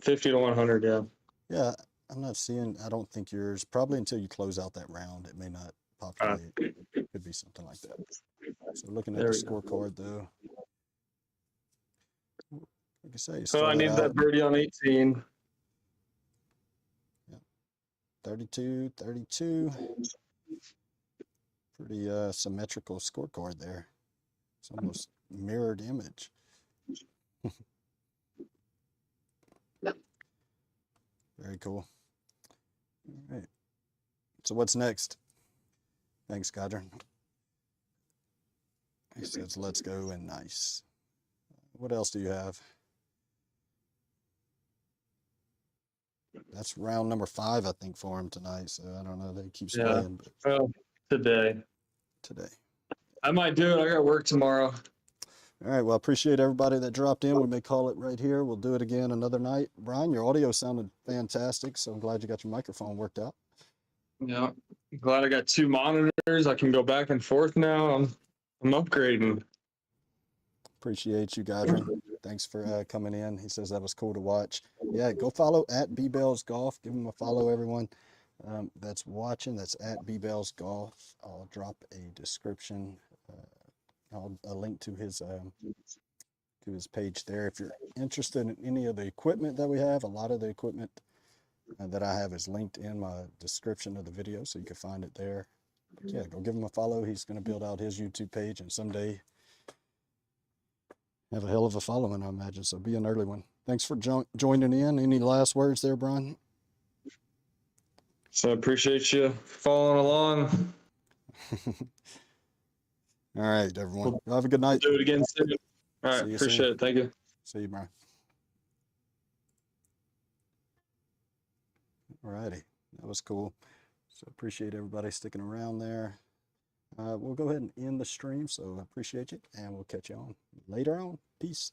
50 to 100, yeah. Yeah, I'm not seeing, I don't think yours, probably until you close out that round, it may not populate. Could be something like that. So looking at There the we go. scorecard though, like I say, So I started need that out birdie on 18. 32, 32. Pretty symmetrical scorecard there. It's almost mirrored image. Very cool. All right. So what's next? Thanks, Godrin. He says, let's go and nice. What else do you have? That's round number 5, I think, for him tonight. So I don't know. They keep Yeah. playing, but Well, today. I might do it. I got work tomorrow. All right. Well, I appreciate everybody that dropped in. We may call it right here. We'll do it again another night. Brian, your audio sounded fantastic. So I'm glad you got your microphone worked out. Yeah. Glad I got 2 monitors. I can go back and forth now. I'm upgrading. Appreciate you, Godrin. Thanks for coming in. He says that was cool to watch. Yeah, go follow at Belz Golf. Give him a follow, everyone that's watching. That's at Belz Golf. I'll drop a description, a link to his page there. If you're interested in any of the equipment that we have, a lot of the equipment that I have is linked in my description of the video, so you can find it there. But yeah, go give him a follow. He's going to build out his YouTube page, and someday have a hell of a following, I imagine. So be an early one. Thanks for joining in. Any last words there, Brian? So I appreciate you following along. All right, everyone. Have a good night. Do it again soon. All right. See you Appreciate soon. it. Thank you. See you, Brian. All righty. That was cool. So appreciate everybody sticking around there. We'll go ahead and end the stream. So I appreciate you, and we'll catch you on later on. Peace.